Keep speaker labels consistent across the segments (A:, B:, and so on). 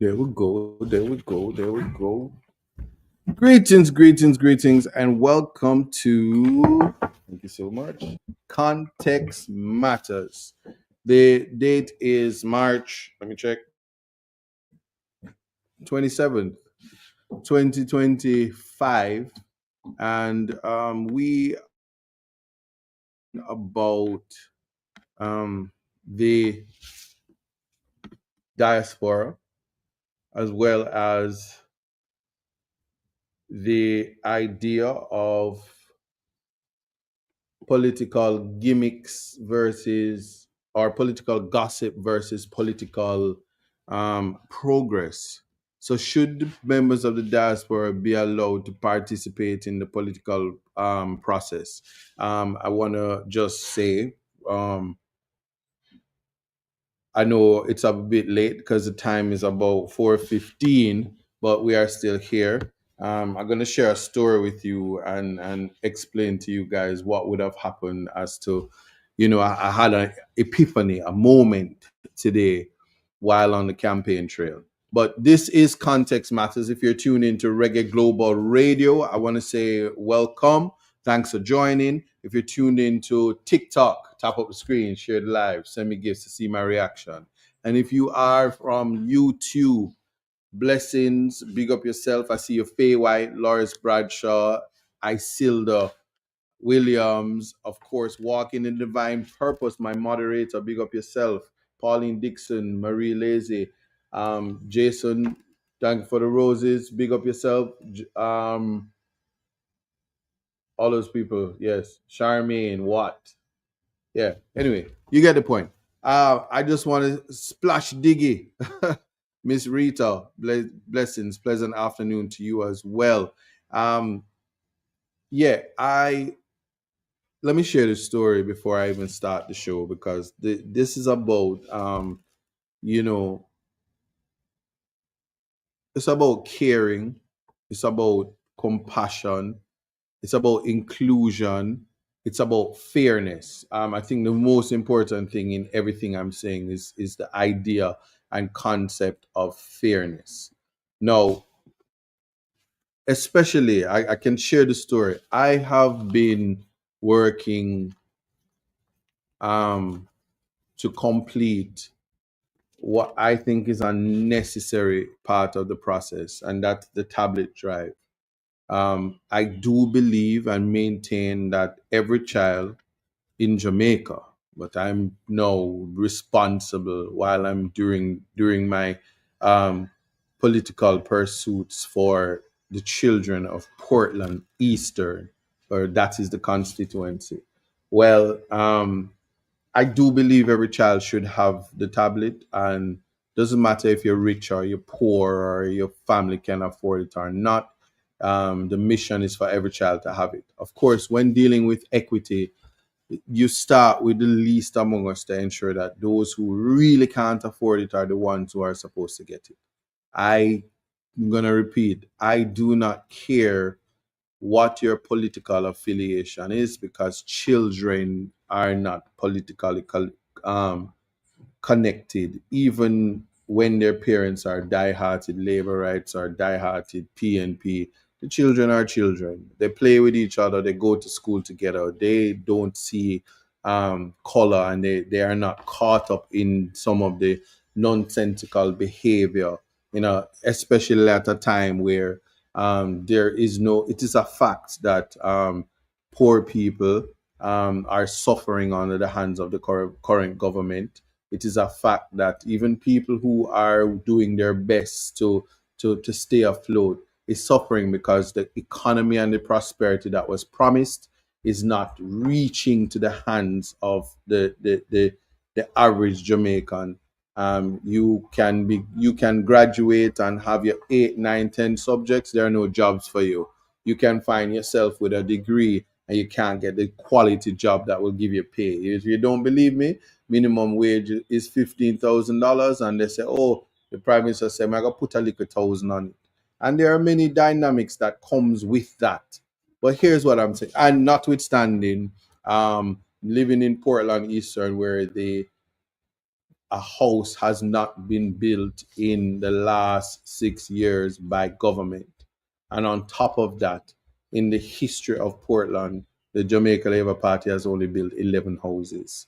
A: There we go. There we go. There we go. Greetings, greetings, greetings, and welcome to. Thank you so much. Context matters. The date is March. Let me check. 27th, 2025, and we about the diaspora as well as the idea of political gimmicks versus or political gossip versus political progress. So, should members of the diaspora be allowed to participate in the political process? I want to just say, um, I know it's a bit late because the time is about 4:15, but we are still here. I'm going to share a story with you and explain to you guys what would have happened as to, I had an epiphany, a moment today while on the campaign trail. But this is Context Matters. If you're tuned into Reggae Global Radio, I want to say welcome. Thanks for joining. If you're tuned into TikTok, tap up the screen, share the live, send me gifts to see my reaction. And if you are from YouTube, blessings, big up yourself. I see you, Faye White, Loris Bradshaw, Isilda Williams, of course, Walking in Divine Purpose, my moderator, big up yourself. Pauline Dixon, Marie Lazy, Jason, thank you for the roses, big up yourself. All those people, yes. Charmaine, Watt. Yeah, anyway, you get the point. I just want to splash diggy. Miss Rita, blessings, pleasant afternoon to you as well. Um, yeah, I let me share the story before I even start the show because this is about you know it's about caring, it's about compassion, it's about inclusion, it's about fairness. I think the most important thing in everything I'm saying is the idea and concept of fairness. Now, especially I can share the story. I have been working um to complete what I think is a necessary part of the process, and that's the tablet drive. I do believe and maintain that every child in Jamaica, but I'm now responsible while I'm during my um, political pursuits for the children of Portland Eastern, or that is the constituency. Well, I do believe every child should have the tablet, and doesn't matter if you're rich or you're poor or your family can afford it or not. The mission is for every child to have it. Of course, when dealing with equity, you start with the least among us to ensure that those who really can't afford it are the ones who are supposed to get it. I'm gonna repeat: I do not care what your political affiliation is because children are not politically um, connected, even when their parents are die-hearted labor rights or die-hearted PNP. The children are children. They play with each other. They go to school together. They don't see color, and they are not caught up in some of the nonsensical behavior. Especially at a time where there is no. It is a fact that poor people are suffering under the hands of the current government. It is a fact that even people who are doing their best to stay afloat is suffering because the economy and the prosperity that was promised is not reaching to the hands of the average Jamaican. You can graduate and have your 8, 9, 10 subjects. There are no jobs for you. You can find yourself with a degree and you can't get the quality job that will give you pay. If you don't believe me, minimum wage is $15,000, and they say, "Oh, the prime minister said, I'm gonna put a little thousand on it." And there are many dynamics that comes with that. But here's what I'm saying, and notwithstanding, living in Portland Eastern, where a house has not been built in the last 6 years by government. And on top of that, in the history of Portland, the Jamaica Labour Party has only built 11 houses.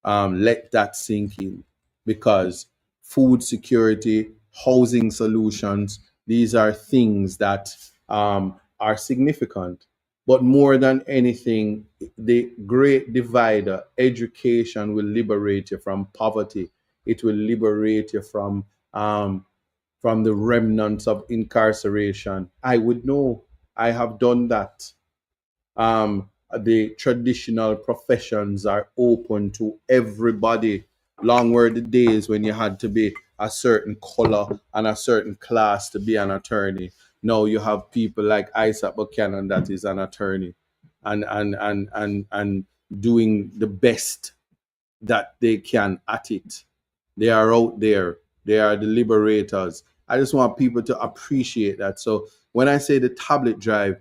A: Let that sink in, because food security, housing solutions, these are things that are significant. But more than anything, the great divider, education, will liberate you from poverty. It will liberate you from the remnants of incarceration. I would know. I have done that. The traditional professions are open to everybody. Long were the days when you had to be a certain color and a certain class to be an attorney. Now you have people like Isaac Buchanan that is an attorney, and doing the best that they can at it. They are out there. They are the liberators. I just want people to appreciate that. So when I say the tablet drive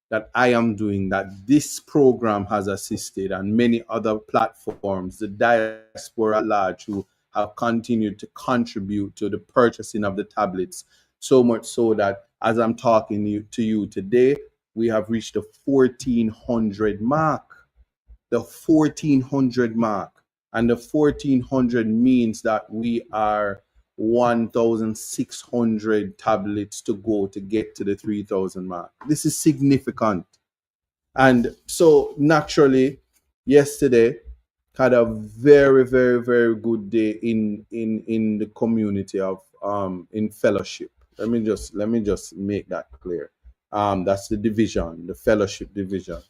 A: that I am doing, that this program has assisted, and many other platforms, the diaspora at large, who have continued to contribute to the purchasing of the tablets, so much so that as I'm talking to you today, we have reached the 1400 mark. The 1400 mark. And the 1400 means that we are 1,600 tablets to go to get to the 3,000 mark. This is significant. And so naturally, yesterday had a very, very, very good day in the community of in fellowship. Let me just make that clear. That's the division, the fellowship division.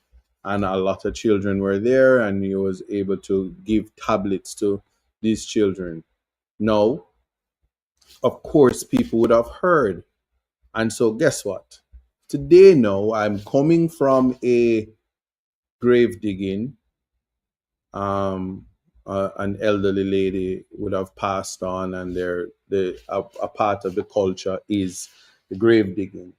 A: And a lot of children were there, and he was able to give tablets to these children. Now, of course, people would have heard. And so guess what? Today now I'm coming from a grave digging. An elderly lady would have passed on, and a part of the culture is the grave digging.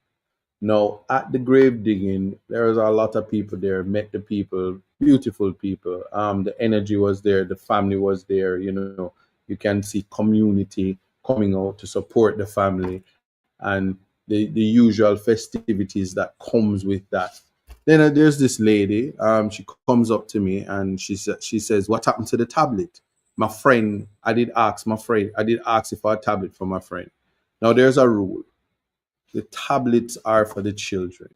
A: Now, at the grave digging, there was a lot of people there, met the people, beautiful people. The energy was there, the family was there, you can see community coming out to support the family, and the usual festivities that comes with that. Then there's this lady, she comes up to me and she says, "What happened to the tablet? My friend, I did ask for a tablet for my friend." Now there's a rule. The tablets are for the children.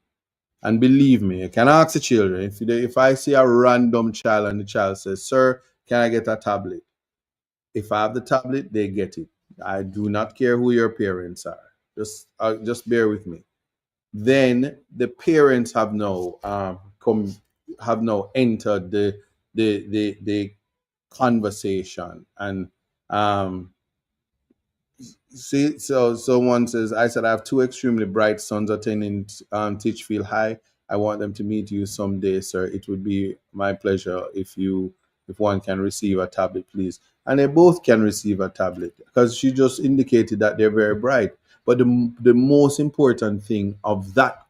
A: And believe me, you can ask the children. If I see a random child and the child says, "Sir, can I get a tablet?" If I have the tablet, they get it. I do not care who your parents are. Just bear with me. Then the parents have now entered the conversation, and see, so someone says, "I said I have two extremely bright sons attending Teachfield High. I want them to meet you someday, sir. It would be my pleasure if one can receive a tablet, please." And they both can receive a tablet, because she just indicated that they're very bright. But the most important thing of that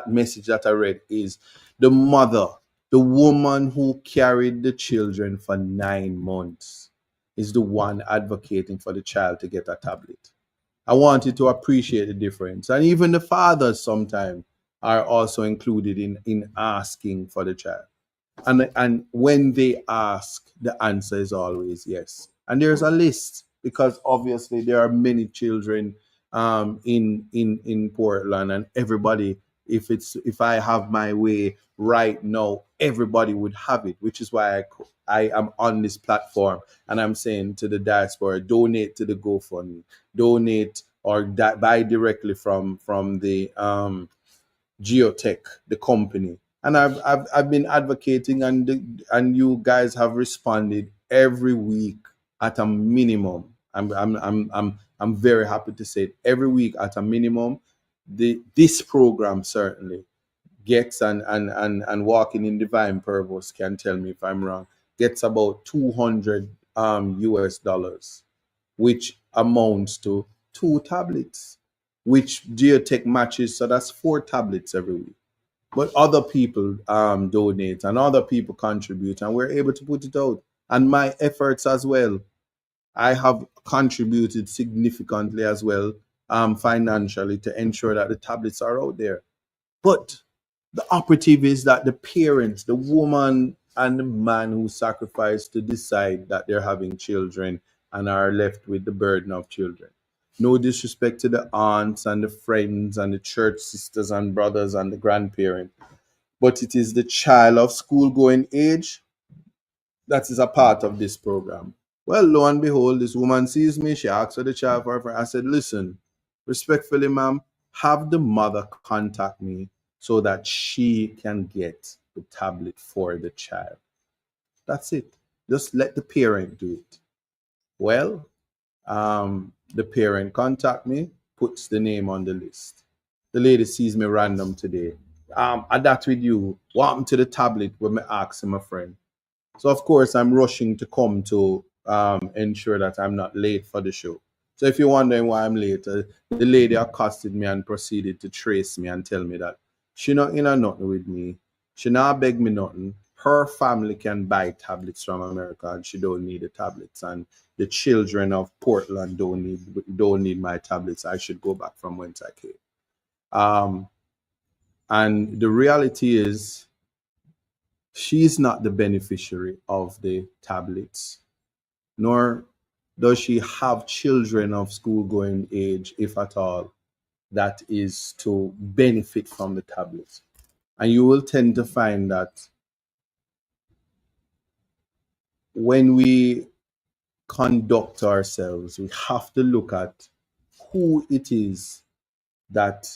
A: message that I read is the mother, the woman who carried the children for 9 months, is the one advocating for the child to get a tablet. I want you to appreciate the difference. And even the fathers sometimes are also included in asking for the child. And when they ask, the answer is always yes. And there's a list, because obviously there are many children in Portland, and everybody, if I have my way right now, everybody would have it, which is why I am on this platform, and I'm saying to the diaspora, donate to the GoFundMe, donate or buy directly from the Geotech, the company. And I've been advocating, and you guys have responded every week at a minimum. I'm very happy to say it. Every week at a minimum, this program certainly gets, and walking in divine purpose can tell me if I'm wrong, gets about 200 US dollars, which amounts to 2 tablets, which Geotech matches. So that's 4 tablets every week. But other people donate, and other people contribute, and we're able to put it out. And my efforts as well. I have contributed significantly as well, financially, to ensure that the tablets are out there. But the operative is that the parents, the woman and the man who sacrifice to decide that they're having children and are left with the burden of children. No disrespect to the aunts and the friends and the church sisters and brothers and the grandparents, but it is the child of school going age that is a part of this program. Well, lo and behold, this woman sees me. She asks for the child for her. I said, listen, respectfully, ma'am, have the mother contact me so that she can get the tablet for the child. That's it. Just let the parent do it. Well, the parent contact me, puts the name on the list. The lady sees me random today. And that with you, what happened to the tablet when I asked my friend? So of course I'm rushing to come to ensure that I'm not late for the show. So if you're wondering why I'm late, the lady accosted me and proceeded to trace me and tell me that she not in a nothing with me. She not beg me nothing. Her family can buy tablets from America and she don't need the tablets. And the children of Portland don't need my tablets. I should go back from whence I came. Um, and the reality is she's not the beneficiary of the tablets, nor does she have children of school going age, if at all, that is to benefit from the tablets. And you will tend to find that when we conduct ourselves, we have to look at who it is that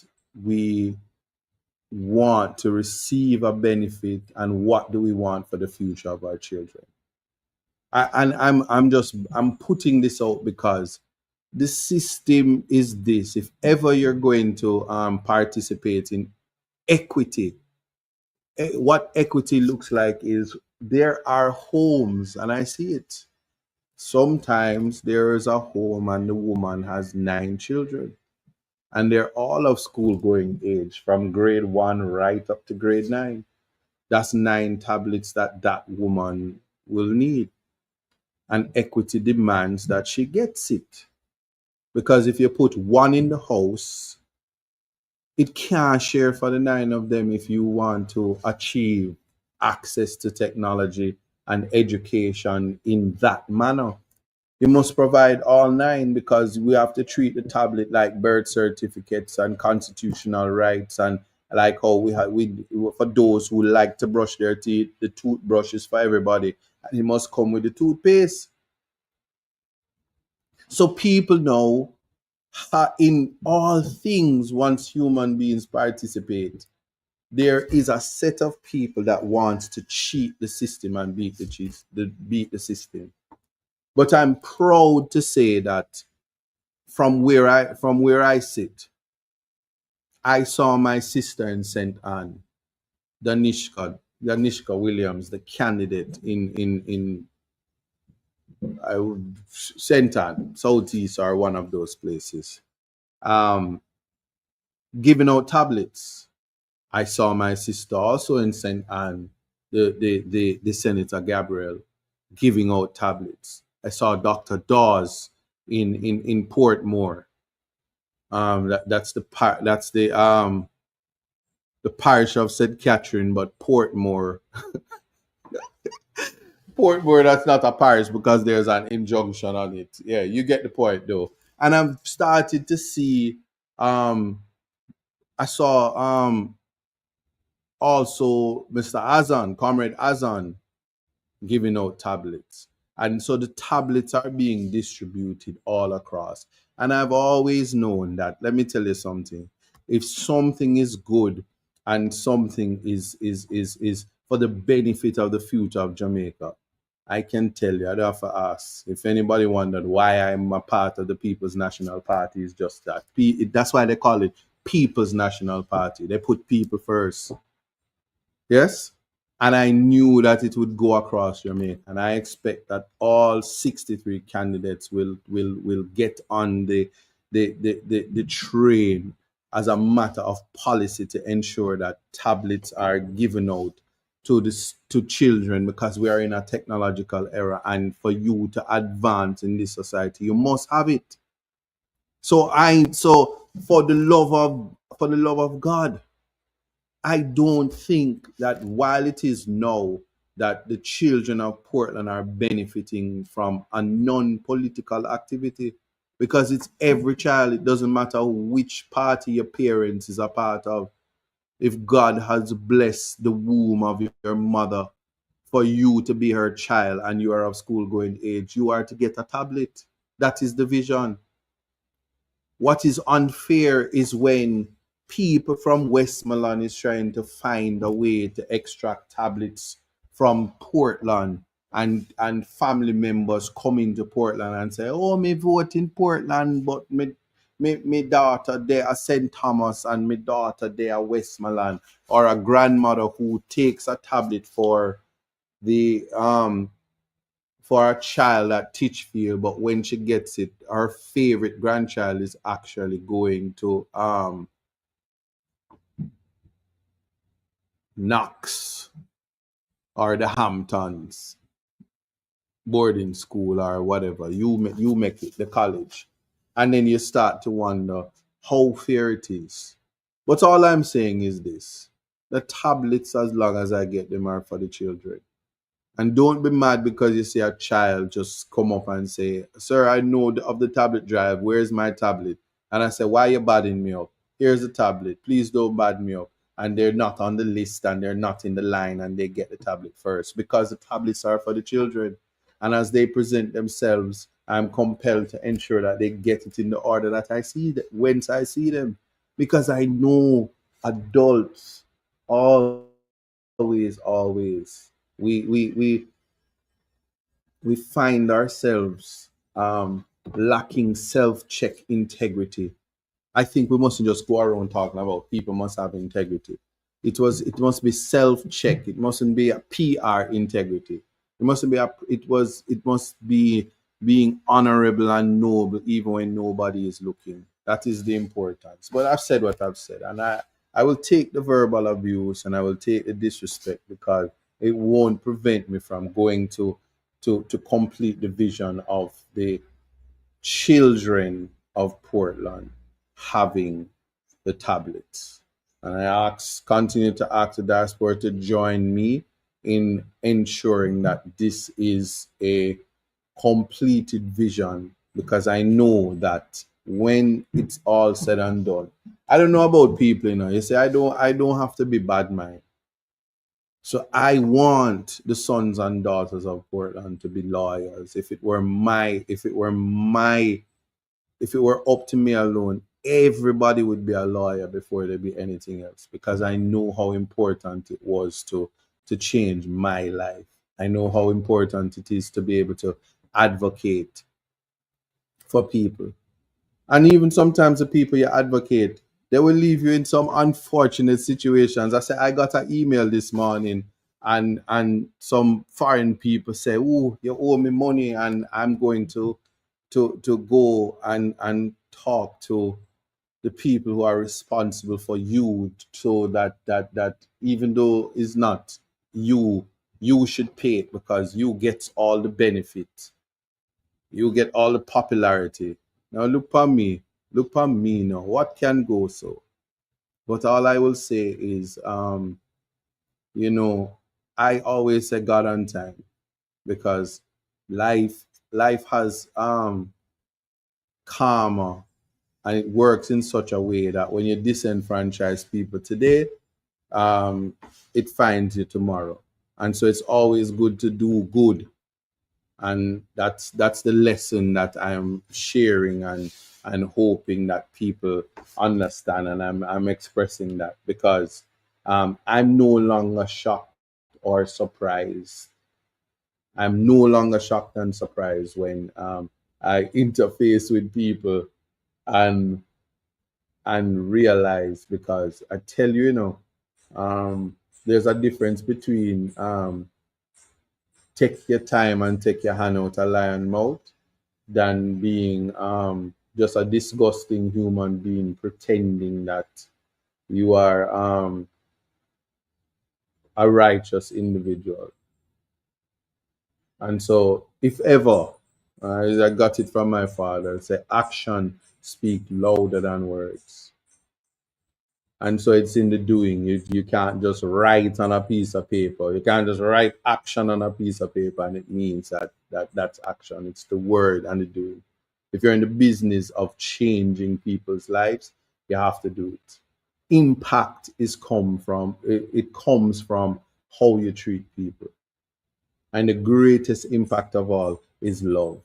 A: we want to receive a benefit and what do we want for the future of our children. I'm putting this out because the system is this. If ever you're going to participate in equity, what equity looks like is there are homes, and I see it. Sometimes there is a home and the woman has 9 children, and they're all of school going age from grade 1 right up to grade 9. That's 9 tablets that that woman will need. And equity demands that she gets it. Because if you put one in the house, it can't share for the 9 of them if you want to achieve access to technology and education in that manner. You must provide all 9 because we have to treat the tablet like birth certificates and constitutional rights, and like how we have we for those who like to brush their teeth, the toothbrush is for everybody, and it must come with the toothpaste. So people know in all things, once human beings participate, there is a set of people that wants to cheat the system and beat the system. But I'm proud to say that from where I sit, I saw my sister in St. Anne, Danishka Williams, the candidate in St. Anne, Southeast, or one of those places, um, giving out tablets. I saw my sister also in St. Anne, the Senator Gabriel, giving out tablets. I saw Dr. Dawes in Portmore. That's the parish of St. Catherine, but Portmore. Portmore, that's not a parish because there's an injunction on it. Yeah, you get the point though. And I've started to see I saw also Mr. Azan, Comrade Azan, giving out tablets. And so the tablets are being distributed all across. And I've always known that, let me tell you something. If something is good and something is for the benefit of the future of Jamaica, I can tell you, I don't have to ask. If anybody wondered why I'm a part of the People's National Party, is just that. That's why they call it People's National Party. They put people first. Yes? And I knew that it would go across Jamaica. And I expect that all 63 candidates will get on the train as a matter of policy to ensure that tablets are given out to children, because we are in a technological era, and for you to advance in this society, you must have it. So for the love of God, I don't think that while it is now that the children of Portland are benefiting from a non-political activity, because it's every child. It doesn't matter which party your parents is a part of. If God has blessed the womb of your mother for you to be her child and you are of school going age, you are to get a tablet. That is the vision. What is unfair is when people from Westmoreland is trying to find a way to extract tablets from Portland, and family members come into Portland and say, oh, me vote in Portland, but me daughter there at St. Thomas and my daughter there at Westmoreland. Or a grandmother who takes a tablet the for a child at Titchfield, but when she gets it, her favorite grandchild is actually going to Knox or the Hamptons boarding school or whatever. You make it the college, and then you start to wonder how fair it is. But all I'm saying is this: the tablets, as long as I get them, are for the children. And don't be mad because you see a child just come up and say, sir, I know of the tablet drive. Where's my tablet? And I say, why are you badding me up? Here's the tablet. Please don't bad me up. And they're not on the list and they're not in the line and they get the tablet first, because the tablets are for the children. And as they present themselves, I'm compelled to ensure that they get it in the order that I see them, whence I see them. Because I know adults always we we we we find ourselves lacking self-check integrity. I think we mustn't just go around talking about people must have integrity. It must be self-check. It mustn't be a PR integrity. It must be being honorable and noble even when nobody is looking. That is the importance. But I've said what I've said, and I will take the verbal abuse and I will take the disrespect, because it won't prevent me from going to complete the vision of the children of Portland having the tablets. And continue to ask the diaspora to join me in ensuring that this is a completed vision, because I know that when it's all said and done, I don't know about people, you say I don't have to be bad mind. So I want the sons and daughters of Portland to be lawyers. If it were up to me alone, everybody would be a lawyer before there be anything else, because I know how important it was to change my life. I know how important it is to be able to advocate for people. And even sometimes the people you advocate, they will leave you in some unfortunate situations. I said I got an email this morning, and some foreign people say, oh, you owe me money, and I'm going to go and talk to the people who are responsible for you, so that even though it's not you, you should pay it, because you get all the benefit, you get all the popularity. Now look at me now. What can go so? But all I will say is, you know, I always say God on time, because life has karma, and it works in such a way that when you disenfranchise people today, um, it finds you tomorrow. And so it's always good to do good, and that's the lesson that I'm sharing, and hoping that people understand, and I'm expressing that, because I'm no longer shocked or surprised. I'm no longer shocked and surprised when I interface with people and realize, because I tell you, there's a difference between take your time and take your hand out a lion mouth, than being just a disgusting human being pretending that you are a righteous individual. And so, if ever, I got it from my father, say, action speak louder than words. And so it's in the doing. You can't just write on a piece of paper. You can't just write action on a piece of paper and it means that's action. It's the word and the doing. If you're in the business of changing people's lives, you have to do it. Impact is come from it comes from how you treat people. And the greatest impact of all is love.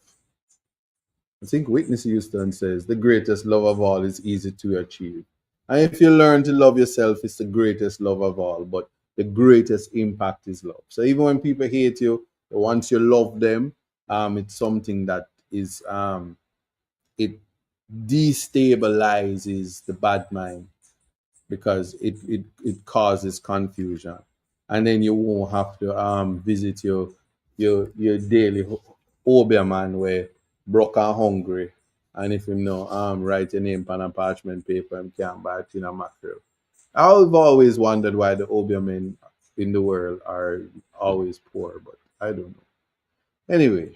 A: I think Whitney Houston says the greatest love of all is easy to achieve. And if you learn to love yourself, it's the greatest love of all. But the greatest impact is love. So even when people hate you, once you love them, it's something that is it destabilizes the bad mind because it causes confusion. And then you won't have to visit your daily obia man where broke and hungry. And if you know write your name on a parchment paper and can't buy it in a mackerel. I've always wondered why the obia men in the world are always poor, but I don't know. Anyway,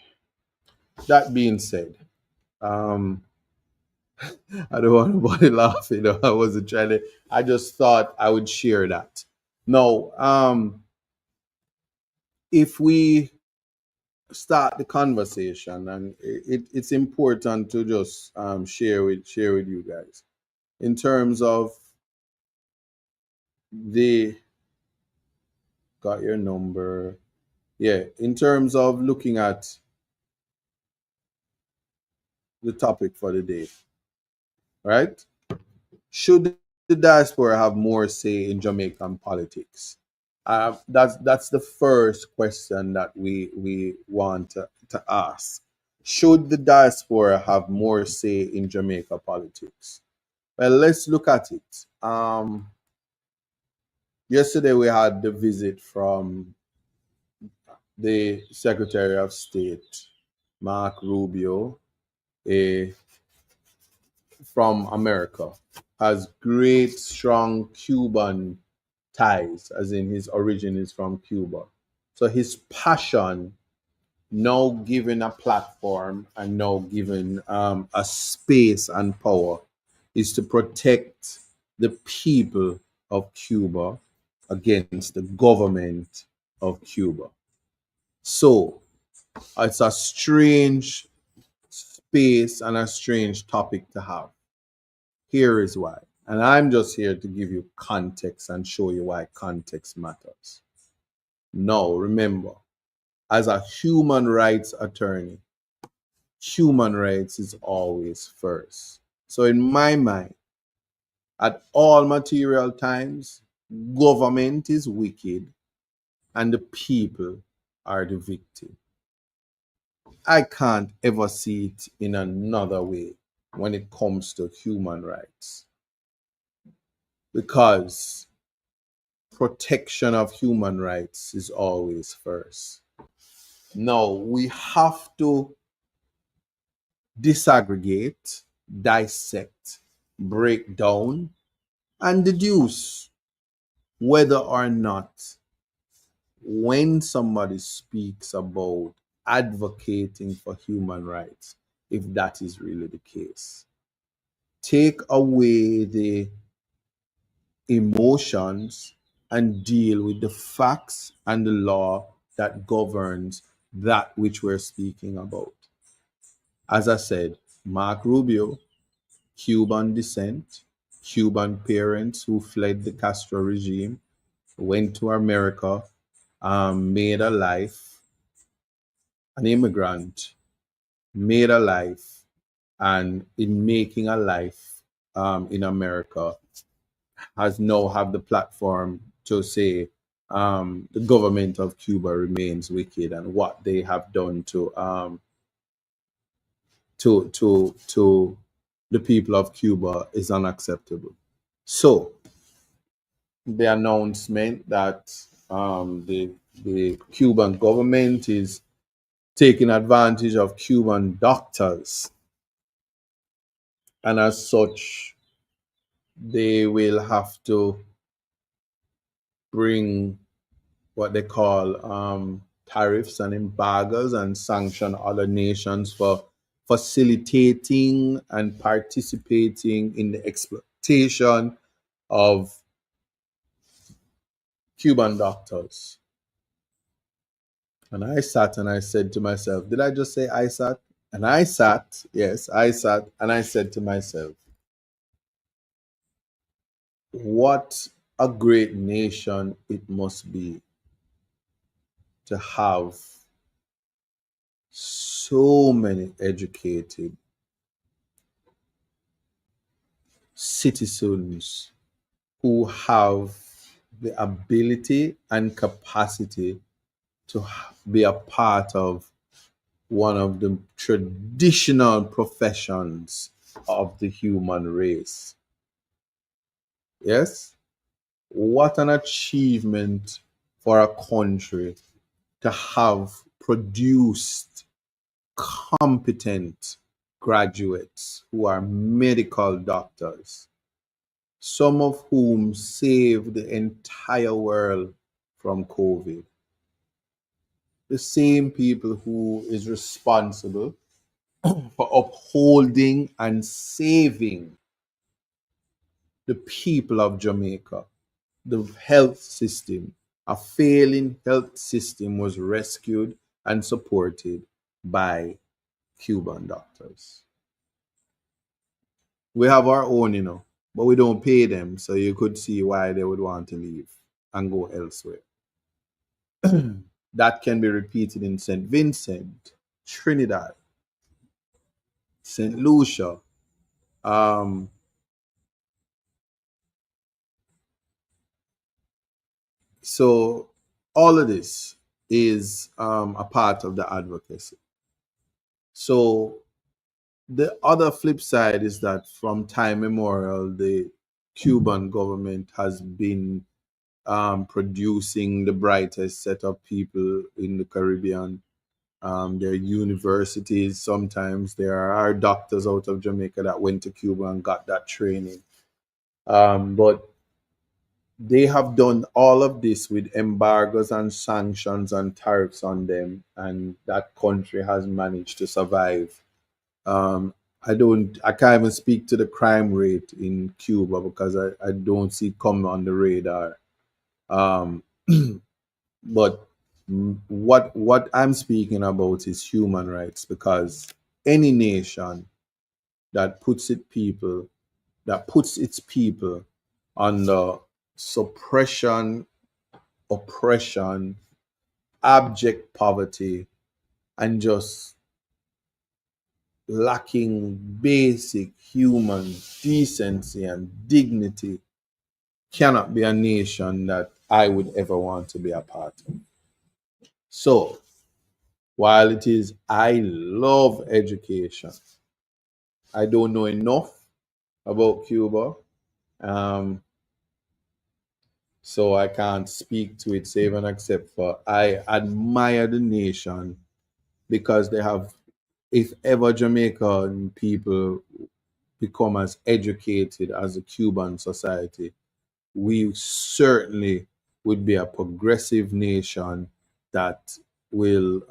A: that being said, um, I don't want nobody laughing. I wasn't trying to. I just thought I would share that. No, if we start the conversation, and it's important to just share with you guys in terms of the got your number. Yeah, in terms of looking at the topic for the day, right? Should the diaspora have more say in Jamaican politics? That's the first question that we want to ask. Should the diaspora have more say in Jamaica politics? Well, let's look at it. Yesterday we had the visit from the Secretary of State, Mark Rubio, a from America, has great, strong Cuban ties, as in his origin is from Cuba. So his passion, now given a platform and now given a space and power, is to protect the people of Cuba against the government of Cuba. So it's a strange space and a strange topic to have. Here is why. And I'm just here to give you context and show you why context matters. No, remember, as a human rights attorney, human rights is always first. So, in my mind, at all material times, government is wicked and the people are the victim. I can't ever see it in another way when it comes to human rights because protection of human rights is always first. Now, we have to disaggregate, dissect, break down, and deduce whether or not when somebody speaks about advocating for human rights, if that is really the case. Take away the emotions and deal with the facts and the law that governs that which we're speaking about. As I said, Mark Rubio, Cuban descent, Cuban parents who fled the Castro regime, went to America, made a life, an immigrant, made a life, and in making a life in America, has now have the platform to say the government of Cuba remains wicked and what they have done to the people of Cuba is unacceptable. So the announcement that the Cuban government is taking advantage of Cuban doctors, and as such, they will have to bring what they call tariffs and embargoes and sanction other nations for facilitating and participating in the exploitation of Cuban doctors. And I sat and I said to myself, did I just say I sat? And I sat, yes, I sat, and I said to myself, what a great nation it must be to have so many educated citizens who have the ability and capacity to be a part of one of the traditional professions of the human race. Yes? What an achievement for a country to have produced competent graduates who are medical doctors, some of whom saved the entire world from COVID. The same people who is responsible for upholding and saving the people of Jamaica. The health system, a failing health system, was rescued and supported by Cuban doctors. We have our own, but we don't pay them, so you could see why they would want to leave and go elsewhere. That can be repeated in St. Vincent, Trinidad, St. Lucia. Um, so all of this is a part of the advocacy. So the other flip side is that from time immemorial, the Cuban government has been producing the brightest set of people in the Caribbean. There are universities, sometimes there are doctors out of Jamaica that went to Cuba and got that training. But they have done all of this with embargoes and sanctions and tariffs on them, and that country has managed to survive. I can't even speak to the crime rate in Cuba because I don't see it come on the radar. Um, but what I'm speaking about is human rights, because any nation that puts its people under suppression, oppression, abject poverty, and just lacking basic human decency and dignity cannot be a nation that I would ever want to be a part of. So, while it is, I love education, I don't know enough about Cuba. Um, so I can't speak to it, save and except for I admire the nation because they have, if ever Jamaican people become as educated as the Cuban society, we certainly would be a progressive nation that will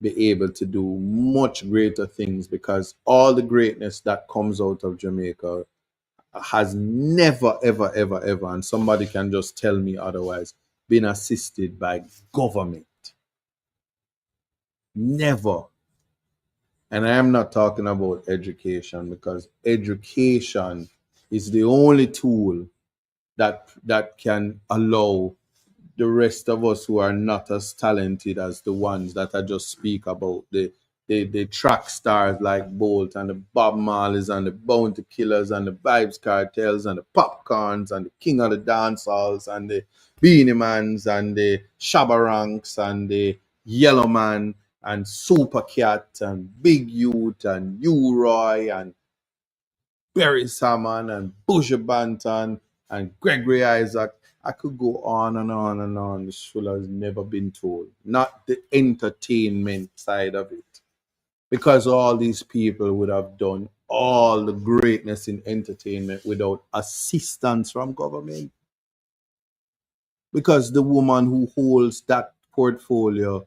A: be able to do much greater things, because all the greatness that comes out of Jamaica has never, ever, ever, ever, and somebody can just tell me otherwise, been assisted by government. Never. And I am not talking about education, because education is the only tool that can allow the rest of us who are not as talented as the ones that I just speak about, the track stars like Bolt and the Bob Marleys and the Bounty Killers and the Vibes Cartels and the Popcorns and the King of the Dance Halls and the Beanie Mans and the Shabaranks and the Yellow Man and Super Cat and Big Youth and U-Roy and Barry Salmon and Busha Banton and Gregory Isaac. I could go on and on and on. The show has never been told. Not the entertainment side of it. Because all these people would have done all the greatness in entertainment without assistance from government. because the woman who holds that portfolio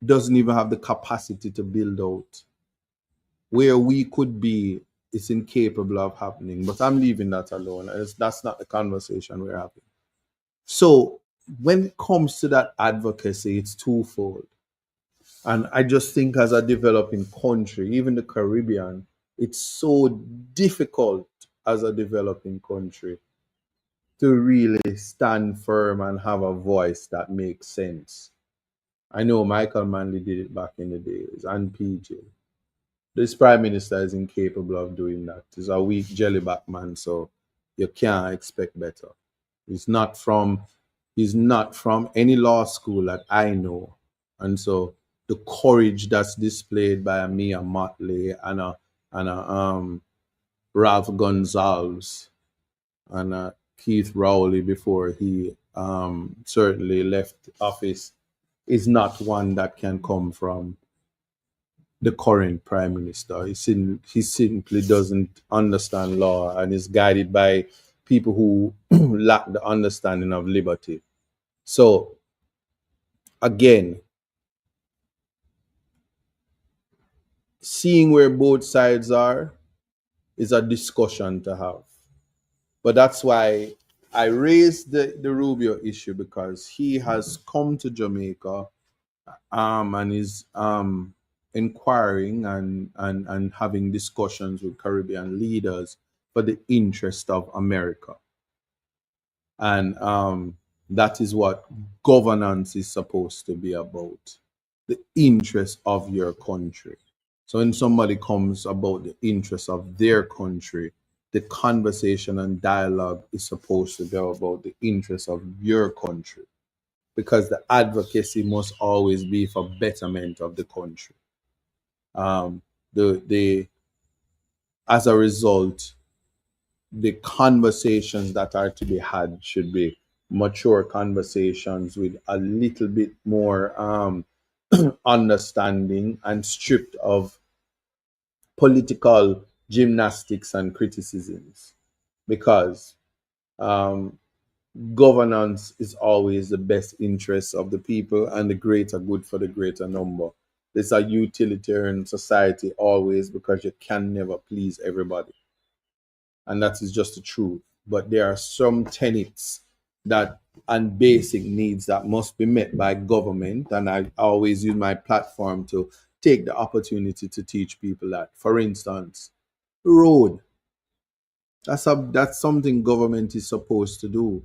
A: doesn't even have the capacity to build out. Where we could be, it's incapable of happening. But I'm leaving that alone. That's not the conversation we're having. So when it comes to that advocacy, it's twofold. And I just think as a developing country, even the Caribbean, it's so difficult as a developing country to really stand firm and have a voice that makes sense. I know Michael Manley did it back in the days, and PJ. This prime minister is incapable of doing that. He's a weak jellyback man, so you can't expect better. He's not from any law school that I know. And so the courage that's displayed by a Mia Motley and a Ralph Gonzalez and Keith Rowley before he certainly left office is not one that can come from the current prime minister. He simply doesn't understand law and is guided by people who lack the understanding of liberty. So, again, seeing where both sides are is a discussion to have. But that's why I raised the Rubio issue, because he has come to Jamaica and is inquiring and having discussions with Caribbean leaders for the interest of America. And that is what governance is supposed to be about, the interest of your country. So when somebody comes about the interest of their country, the conversation and dialogue is supposed to be about the interest of your country, because the advocacy must always be for betterment of the country. The as a result, the conversations that are to be had should be mature conversations with a little bit more understanding and stripped of political gymnastics and criticisms, because um, governance is always the best interest of the people and the greater good for the greater number. It's a utilitarian society always, because you can never please everybody. And that is just the truth. But there are some tenets that and basic needs that must be met by government. And I always use my platform to take the opportunity to teach people that. For instance, road. That's something government is supposed to do.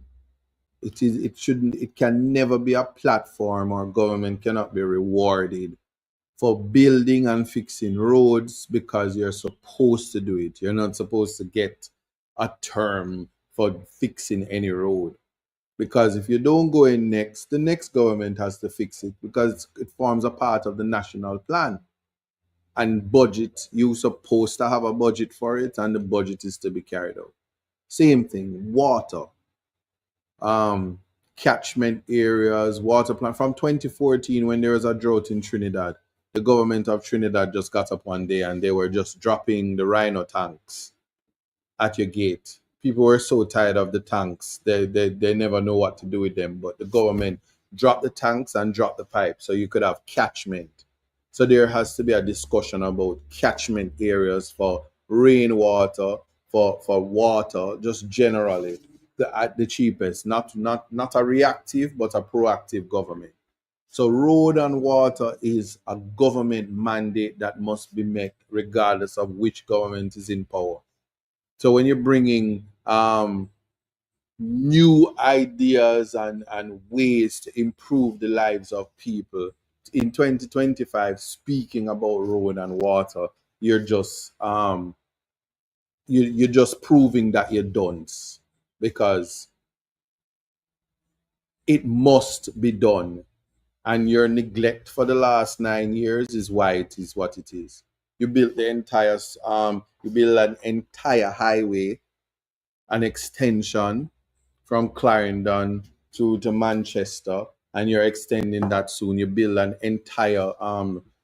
A: It can never be a platform, or government cannot be rewarded for building and fixing roads because you're supposed to do it. You're not supposed to get a term for fixing any road. Because if you don't go in next, the next government has to fix it, because it forms a part of the national plan. And budget, you're supposed to have a budget for it, and the budget is to be carried out. Same thing, water, um, catchment areas, water plant. From 2014, when there was a drought in Trinidad, the government of Trinidad just got up one day and they were just dropping the rhino tanks at your gate. People were so tired of the tanks, they never know what to do with them. But the government dropped the tanks and dropped the pipe so you could have catchment. So there has to be a discussion about catchment areas for rainwater, for water, just generally at the cheapest, not a reactive but a proactive government. So road and water is a government mandate that must be met regardless of which government is in power. So when you're bringing new ideas and ways to improve the lives of people in 2025, speaking about road and water, you're just you're just proving that you don't, because it must be done, and your neglect for the last 9 years is why it is what it is. You built you built an entire highway, an extension from Clarendon to Manchester, and you're extending that soon. You build an entire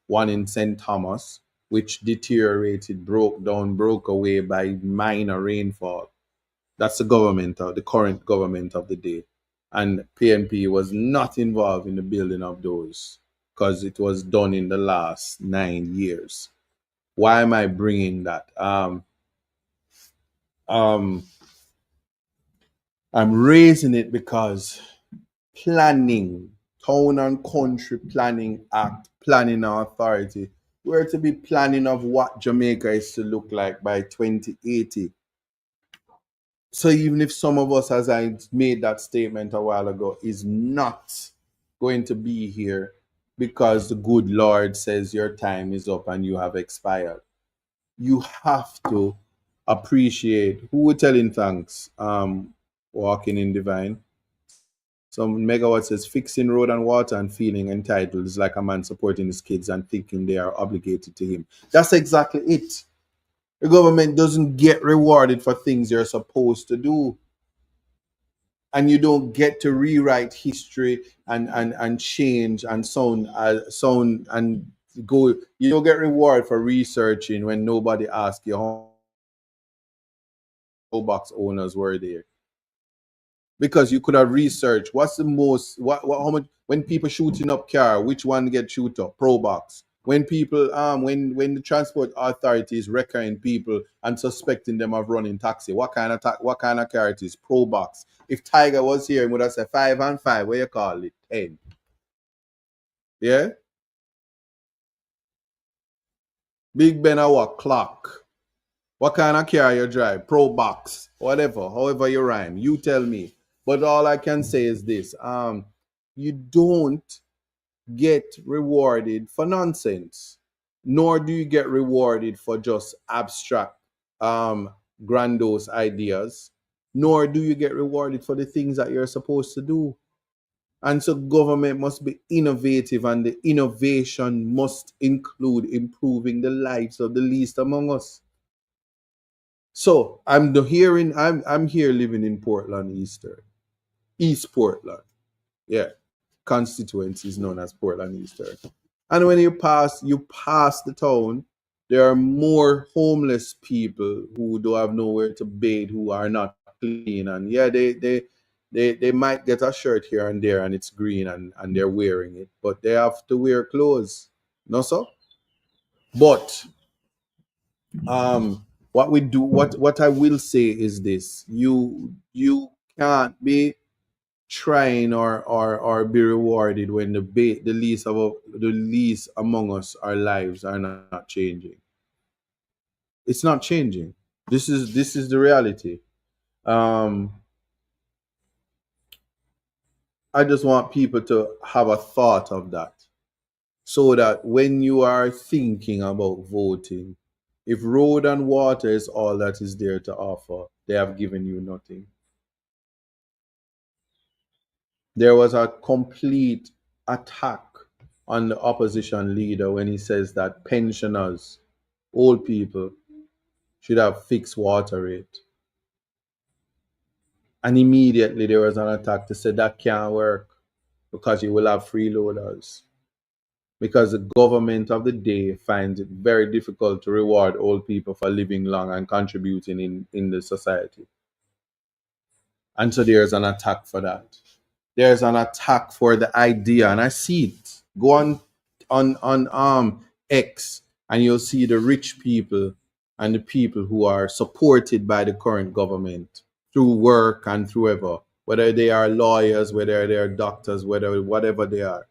A: one in St. Thomas, which deteriorated, broke down, broke away by minor rainfall. That's the government, of the current government of the day. And PNP was not involved in the building of those because it was done in the last 9 years. Why am I bringing that? Um, I'm raising it because planning, Town and Country Planning Act, planning authority, we're to be planning of what Jamaica is to look like by 2080. So even if some of us, as I made that statement a while ago, is not going to be here because the good Lord says your time is up and you have expired, you have to appreciate who we're telling thanks. Walking in divine. Some megawatt says fixing road and water and feeling entitled is like a man supporting his kids and thinking they are obligated to him. That's exactly it. The government doesn't get rewarded for things you're supposed to do. And you don't get to rewrite history and change and sound and go. You don't get reward for researching when nobody asks you how box owners were there, because you could have researched what's the most what how much when people shooting up car, which one get shoot up, pro box. When people when the transport authority is reckoning people and suspecting them of running taxi, what kind of car it is, pro box. If Tiger was here, he would have said 5 and 5, what you call it, 10. Yeah. Big Ben a what clock. What kind of car you drive? Pro box, whatever, however you rhyme. You tell me. But all I can say is this: you don't get rewarded for nonsense, nor do you get rewarded for just abstract, um, grandiose ideas, nor do you get rewarded for the things that you're supposed to do. And so, government must be innovative, and the innovation must include improving the lives of the least among us. So I'm here living in Portland, East Portland. Yeah. Constituency is known as Portland Eastern. And when you pass the town, there are more homeless people who don't have nowhere to bathe, who are not clean. And yeah, they might get a shirt here and there and it's green and they're wearing it, but they have to wear clothes. No so? But what we do what I will say is this: you can't be trying or be rewarded when the least among us, our lives are not changing. It's not changing. This is the reality. um I just want people to have a thought of that, so that when you are thinking about voting, if road and water is all that is there to offer, they have given you nothing. There was a complete attack on the opposition leader when he says that pensioners, old people, should have fixed water rate. And immediately there was an attack to say that can't work because you will have freeloaders. Because the government of the day finds it very difficult to reward old people for living long and contributing in the society. And so there's an attack for that. There's an attack for the idea, and I see it. Go on X, and you'll see the rich people and the people who are supported by the current government through work and through ever, whether they are lawyers, whether they are doctors, whatever they are.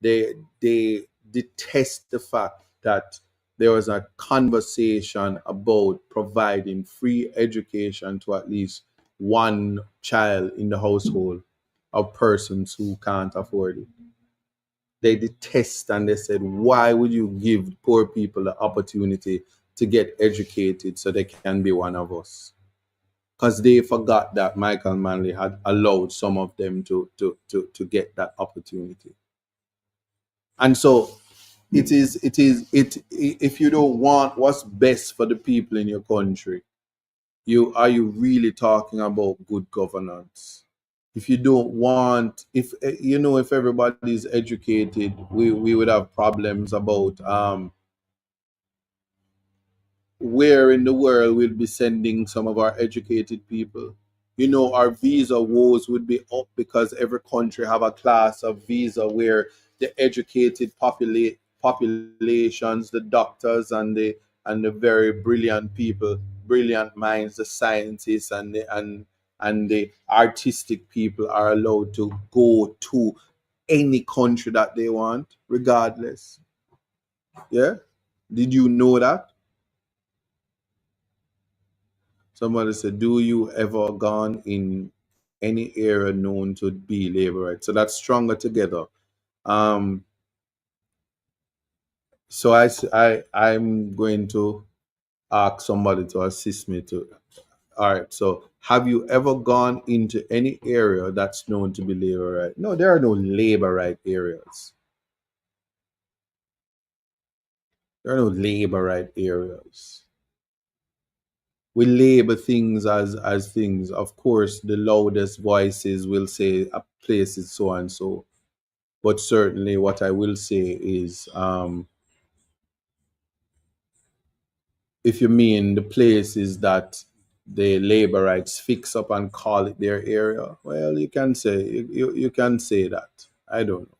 A: They detest the fact that there was a conversation about providing free education to at least one child in the household of persons who can't afford it. They detest, and they said, why would you give poor people the opportunity to get educated so they can be one of us? Because they forgot that Michael Manley had allowed some of them to get that opportunity. And so if you don't want what's best for the people in your country, you really talking about good governance? If you don't want, if everybody is educated, we would have problems about where in the world we'll be sending some of our educated people. our visa woes would be up because every country have a class of visa where the educated populations, the doctors and the very brilliant people, brilliant minds, the scientists and the artistic people are allowed to go to any country that they want, regardless. Yeah? Did you know that? Somebody said, do you ever gone in any area known to be labor right? So that's stronger together. Um, so I'm going to ask somebody to assist me to. All right. So have you ever gone into any area that's known to be labor right? No, there are no labor right areas. There are no labor right areas. We label things as things. Of course, the loudest voices will say a place is so and so. But certainly, what I will say is, if you mean the places that the labor rights fix up and call it their area, well, you can say that. I don't know.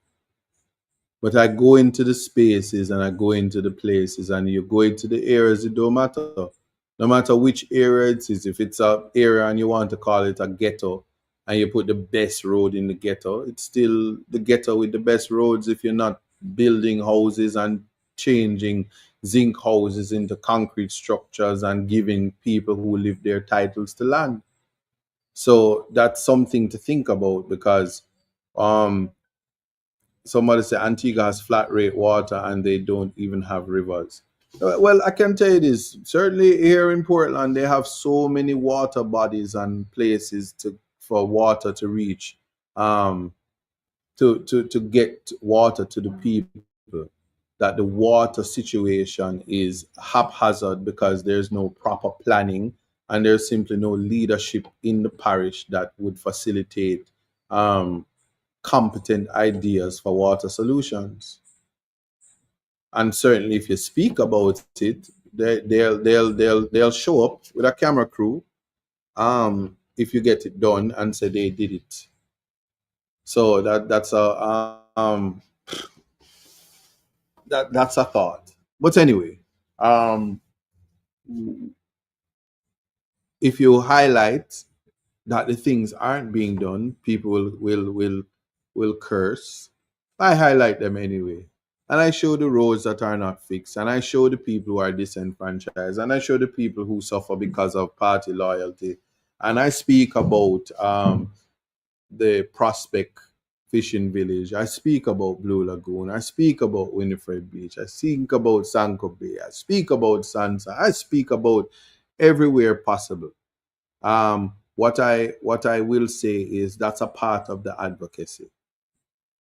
A: But I go into the spaces and I go into the places and you go into the areas, it don't matter. No matter which area it is, if it's a area and you want to call it a ghetto and you put the best road in the ghetto, it's still the ghetto with the best roads if you're not building houses and changing zinc houses into concrete structures and giving people who live there titles to land. So that's something to think about because um somebody say Antigua has flat rate water and they don't even have rivers. Well, I can tell you this. Certainly here in Portland, they have so many water bodies and places for water to reach, um, to get water to the people, that the water situation is haphazard because there's no proper planning and there's simply no leadership in the parish that would facilitate um, competent ideas for water solutions. And certainly, if you speak about it, they'll show up with a camera crew. If you get it done and say they did it, so that's a thought. But anyway, um, if you highlight that the things aren't being done, people will curse. I highlight them anyway. And I show the roads that are not fixed. And I show the people who are disenfranchised. And I show the people who suffer because of party loyalty. And I speak about the Prospect Fishing Village. I speak about Blue Lagoon. I speak about Winifred Beach. I speak about Sanko Bay. I speak about Sansa. I speak about everywhere possible. What I will say is that's a part of the advocacy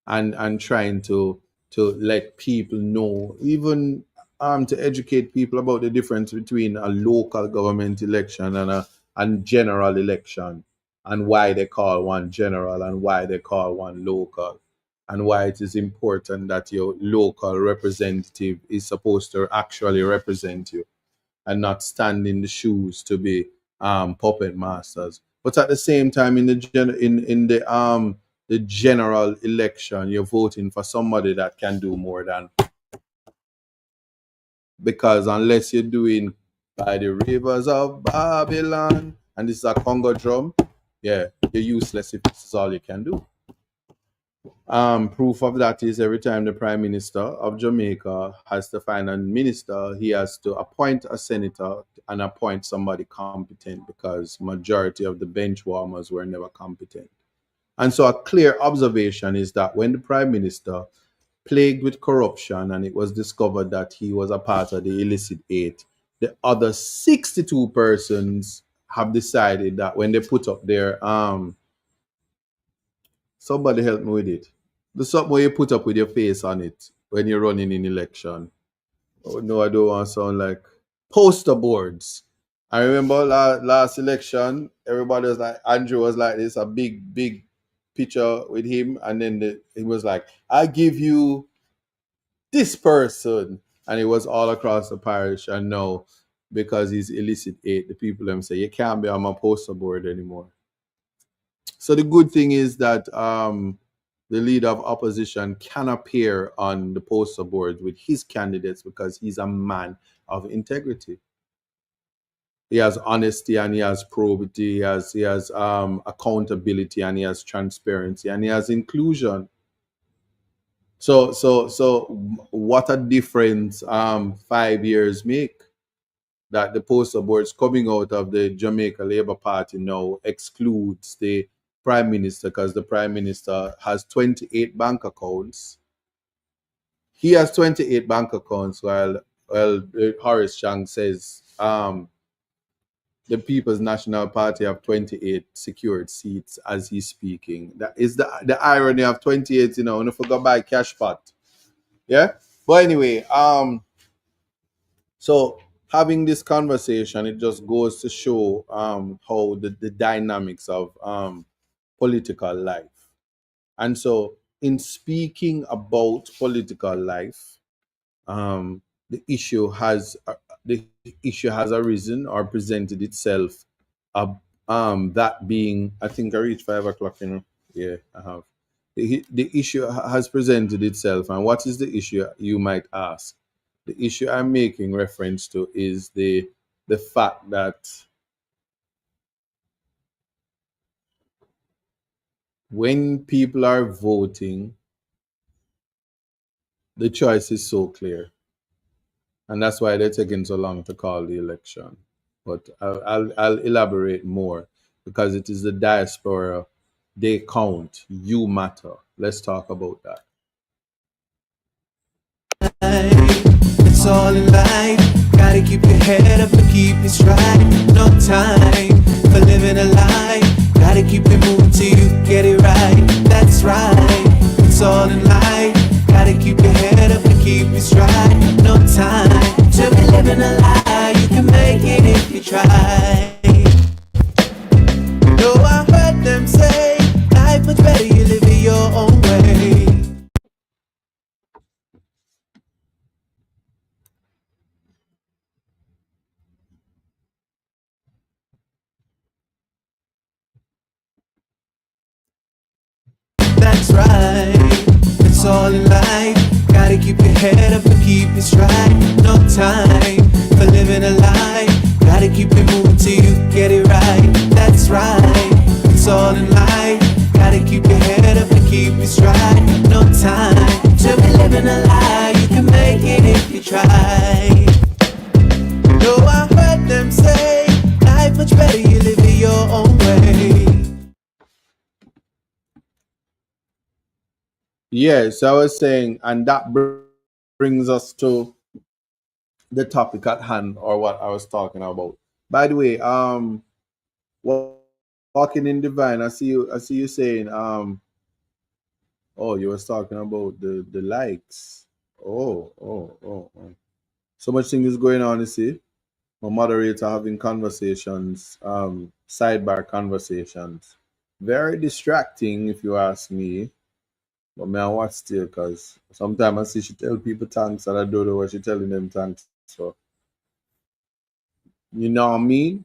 A: and trying to let people know, even to educate people about the difference between a local government election and general election, and why they call one general and why they call one local, and why it is important that your local representative is supposed to actually represent you and not stand in the shoes to be puppet masters. But at the same time, in the general election, you're voting for somebody that can do more than, because unless you're doing by the rivers of Babylon and this is a Congo drum, yeah, you're useless if this is all you can do. Proof of that is every time the Prime Minister of Jamaica has to find a minister, he has to appoint a senator and appoint somebody competent because majority of the bench warmers were never competent. And so a clear observation is that when the Prime Minister plagued with corruption and it was discovered that he was a part of the illicit eight, the other 62 persons have decided that when they put up their somebody help me with it. The something where you put up with your face on it when you're running in election. Oh no, I don't want to sound like poster boards. I remember last election, everybody was like, Andrew was like this, a big picture with him, and then it was like, I give you this person, and it was all across the parish. And now, because he's illicit eight, the people them say you can't be on my poster board anymore. So the good thing is that the leader of opposition can appear on the poster board with his candidates because he's a man of integrity. He has honesty and he has probity. He has accountability and he has transparency and he has inclusion. So what a difference 5 years make, that the poster boards coming out of the Jamaica Labour Party now excludes the prime minister because the prime minister has 28 bank accounts. He has 28 bank accounts while Horace Chang says the People's National Party have 28 secured seats as he's speaking. That is the irony of 28, when you forgot buy cash pot. Yeah? But anyway, so having this conversation, it just goes to show how the dynamics of political life. And so, in speaking about political life, um, the issue has the issue has arisen or presented itself. Uh, that being, I think I reached 5 o'clock. Yeah, I have. The issue has presented itself, and what is the issue, you might ask? The issue I'm making reference to is the fact that when people are voting, the choice is so clear, and that's why they're taking so long to call the election. But I'll elaborate more because it is the diaspora. They count. You matter. Let's talk about that.
B: It's all in life. Gotta keep your head up and keep it straight. No time for living a lie. Gotta keep it moving till you get it right. That's right. It's all in life. Gotta keep your head up and keep it straight. No time to be living a lie. You can make it if you try. No, I heard them say life much better you live it your own way. That's right. It's all in life. Gotta keep your head up and keep it straight. No time for living a lie. Gotta keep it moving till you get it right. That's right. It's all in life. Gotta keep your head up and keep it straight. No time to be living a lie. You can make it if you try. No, I heard them say life much better you live it your own way.
A: Yeah, so I was saying, and that brings us to the topic at hand, or what I was talking about. By the way, wa- walking in divine, I see you saying, oh, you was talking about the likes. Oh. So much thing is going on, you see. My moderator having conversations, sidebar conversations. Very distracting, if you ask me. But me, I watch still because sometimes I see she tell people thanks and I don't know what she telling them thanks for. You know what I mean?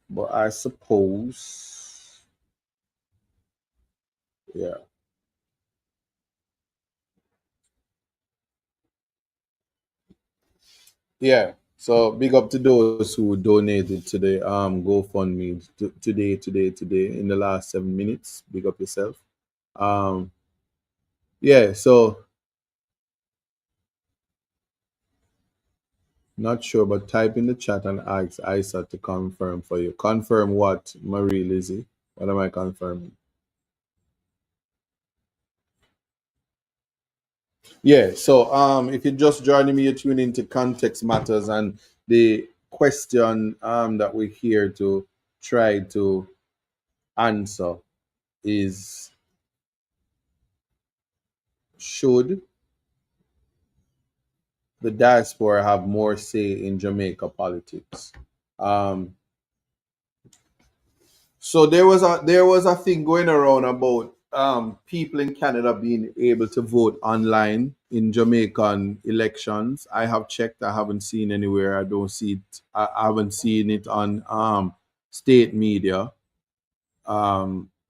A: But I suppose, yeah. Yeah. So big up to those who donated to the GoFundMe today in the last 7 minutes. Big up yourself. Um yeah, so not sure, but type in the chat and ask Isa to confirm for you. Confirm what, Marie Lizzie? What am I confirming? Yeah, so if you're just joining me, you're tuning into Context Matters, and the question that we're here to try to answer is, should the diaspora have more say in Jamaica politics? Um, so there was a thing going around about people in Canada being able to vote online in Jamaican elections. I have checked. I haven't seen anywhere. I don't see it. I haven't seen it on state media.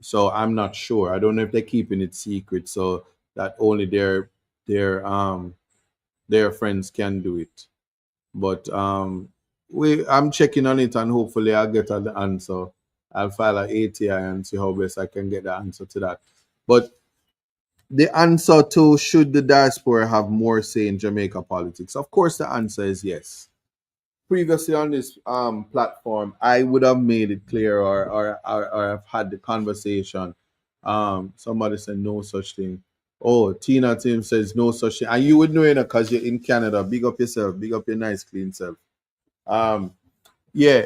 A: So I'm not sure. I don't know if they're keeping it secret so that only their their friends can do it. But we I'm checking on it and hopefully I'll get the answer. I'll file a ATI and see how best I can get the answer to that. But the answer to should the diaspora have more say in Jamaica politics? Of course, the answer is yes. Previously on this platform, I would have made it clear or have had the conversation. Somebody said no such thing. Oh, Tina Tim says no such thing. And you would know it because you're in Canada. Big up yourself. Big up your nice, clean self. Um, yeah,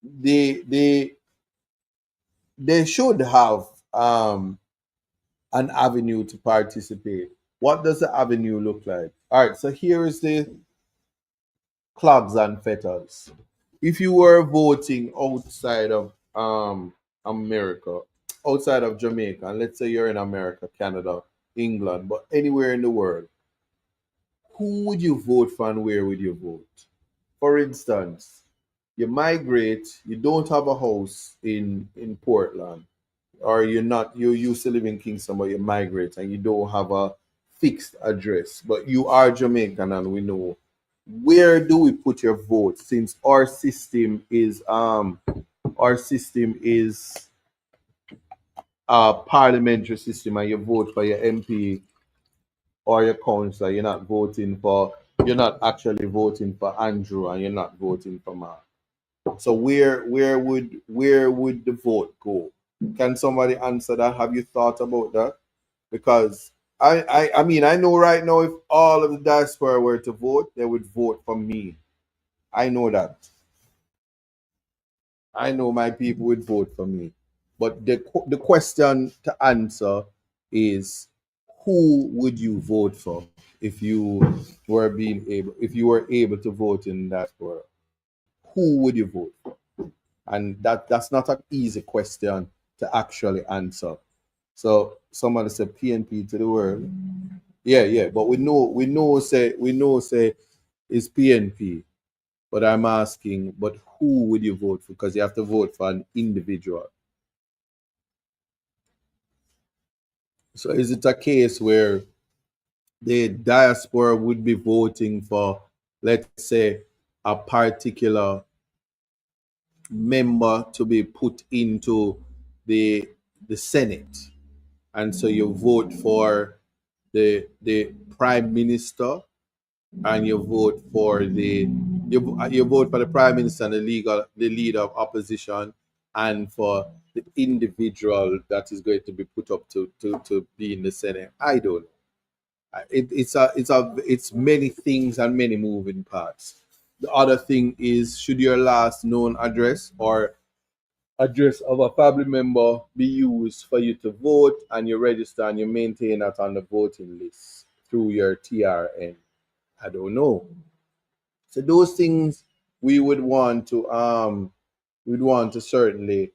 A: they they they should have an avenue to participate. What does the avenue look like? All right, so here is the clogs and fetters. If you were voting outside of America, outside of Jamaica, and let's say you're in America, Canada, England, but anywhere in the world, who would you vote for and where would you vote? For instance, you migrate, you don't have a house in Portland, or you used to live in Kingston, but you migrate and you don't have a fixed address, but you are Jamaican and we know. Where do we put your vote since our system is a parliamentary system and you vote for your MP or your councillor, you're not actually voting for Andrew and you're not voting for Mark. So where would the vote go? Can somebody answer that? Have you thought about that? Because I mean I know right now if all of the diaspora were to vote, they would vote for me. I know that. I know my people would vote for me. But the question to answer is who would you vote for if you were able to vote in diaspora? Who would you vote for? And that's not an easy question to actually answer. So somebody said PNP to the world. Yeah, yeah, but we know say it's PNP. But I'm asking, but who would you vote for? Because you have to vote for an individual. So is it a case where the diaspora would be voting for, let's say, a particular member to be put into the Senate, and so you vote for the prime minister and you vote for the prime minister and the leader of opposition and for the individual that is going to be put up to be in the Senate. I don't. It's many things and many moving parts. The other thing is should your last known address or address of a family member be used for you to vote and you register and you maintain that on the voting list through your TRN. I don't know. So those things we would want to certainly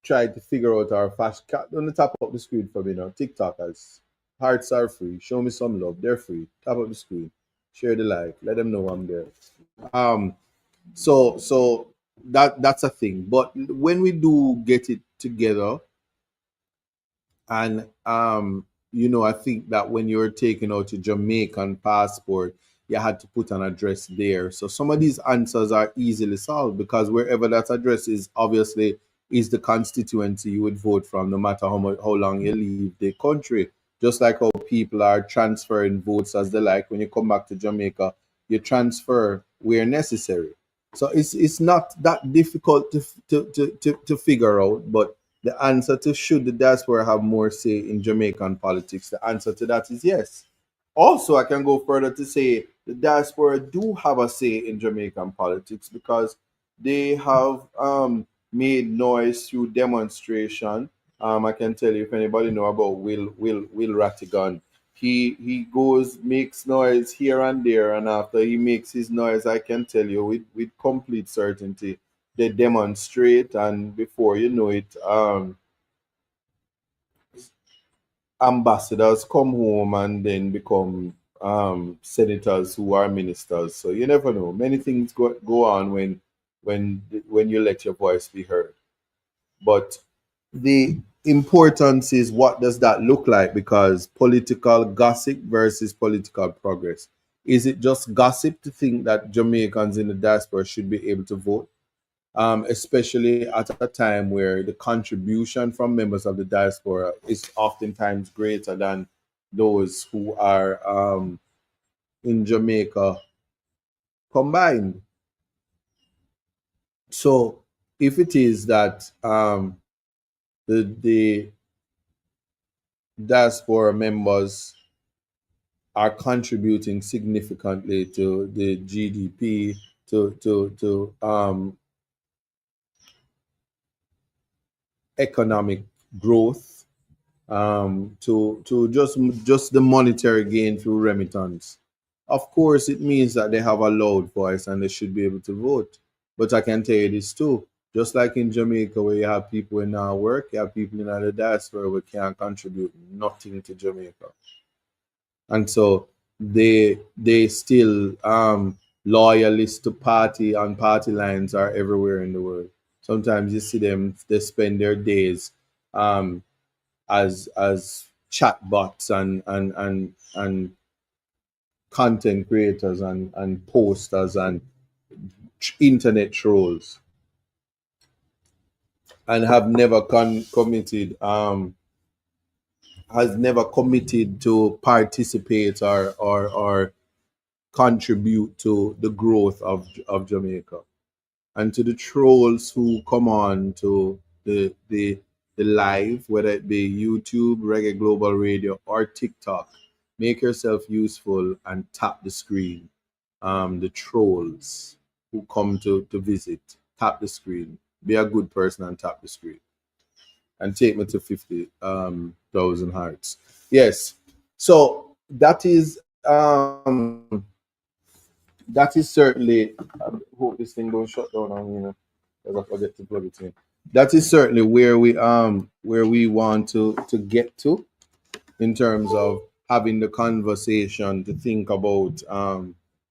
A: try to figure out our fast cat on the top of the screen for me now. TikTokers. Hearts are free. Show me some love. They're free. Top of the screen. Share the live. Let them know I'm there. Um so that's a thing. But when we do get it together, and I think that when you're taking out your Jamaican passport, you had to put an address there. So some of these answers are easily solved because wherever that address is, obviously, is the constituency you would vote from, no matter how long you leave the country. Just like how people are transferring votes as they like. When you come back to Jamaica, you transfer where necessary. So it's not that difficult to figure out, but the answer to should the diaspora have more say in Jamaican politics, the answer to that is yes. Also, I can go further to say the diaspora do have a say in Jamaican politics because they have made noise through demonstration. I can tell you if anybody know about Will Rattigan. He goes makes noise here and there, and after he makes his noise, I can tell you with complete certainty they demonstrate, and before you know it, ambassadors come home and then become senators who are ministers. So you never know. Many things go on when you let your voice be heard. But the importance is, what does that look like? Because political gossip versus political progress. Is it just gossip to think that Jamaicans in the diaspora should be able to vote? Especially at a time where the contribution from members of the diaspora is oftentimes greater than those who are in Jamaica combined. So, if it is that the diaspora members are contributing significantly to the GDP, to economic growth, to just the monetary gain through remittance. Of course, it means that they have a loud voice and they should be able to vote. But I can tell you this too. Just like in Jamaica, where you have people in our work, you have people in the diaspora who can't contribute nothing to Jamaica, and so they still loyalists to party, and party lines are everywhere in the world. Sometimes you see them, they spend their days um, as chatbots and content creators and posters and internet trolls, and have never committed has never committed to participate or contribute to the growth of Jamaica. And to the trolls who come on to the live, whether it be YouTube, Reggae Global Radio, or TikTok, make yourself useful and tap the screen. The trolls who come to visit, tap the screen. Be a good person and tap the screen. And take me to 50,000 hearts. Yes. So that is certainly. I hope this thing don't shut down on me, because I forget to plug it in. That is certainly where we want to get to, in terms of having the conversation to think about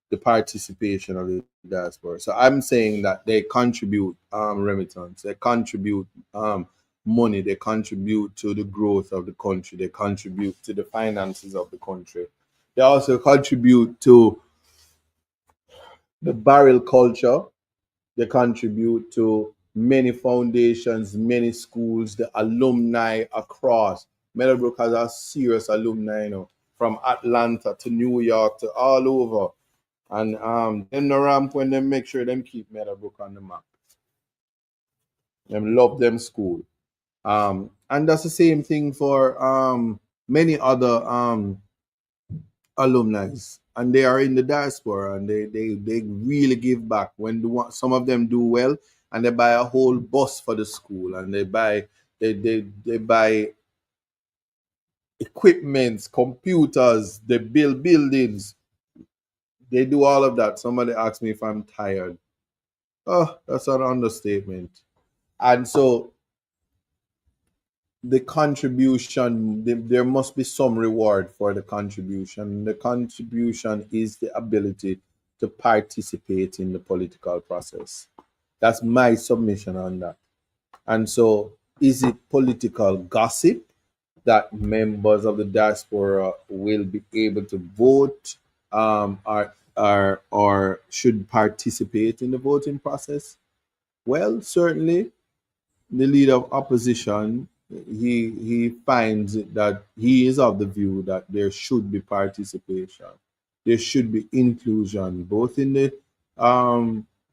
A: the participation of the diaspora. So I'm saying that they contribute remittance, they contribute money, they contribute to the growth of the country, they contribute to the finances of the country. They also contribute to the barrel culture. They contribute to many foundations, many schools, the alumni across. Meadowbrook has a serious alumni, from Atlanta to New York to all over. And them the ramp when they make sure them keep Meadowbrook on the map. Them love them school. And that's the same thing for many other alumni, and they are in the diaspora, and they really give back. When some of them do well, and they buy a whole bus for the school, and they buy equipments, computers, they build buildings, they do all of that. Somebody asked me if I'm tired. Oh, that's an understatement. And so the contribution, there must be some reward for the contribution. The contribution is the ability to participate in the political process. That's my submission on that. And so, is it political gossip that members of the diaspora will be able to vote, or should participate in the voting process? Well, certainly the leader of opposition, he finds it that he is of the view that there should be participation, there should be inclusion, both in the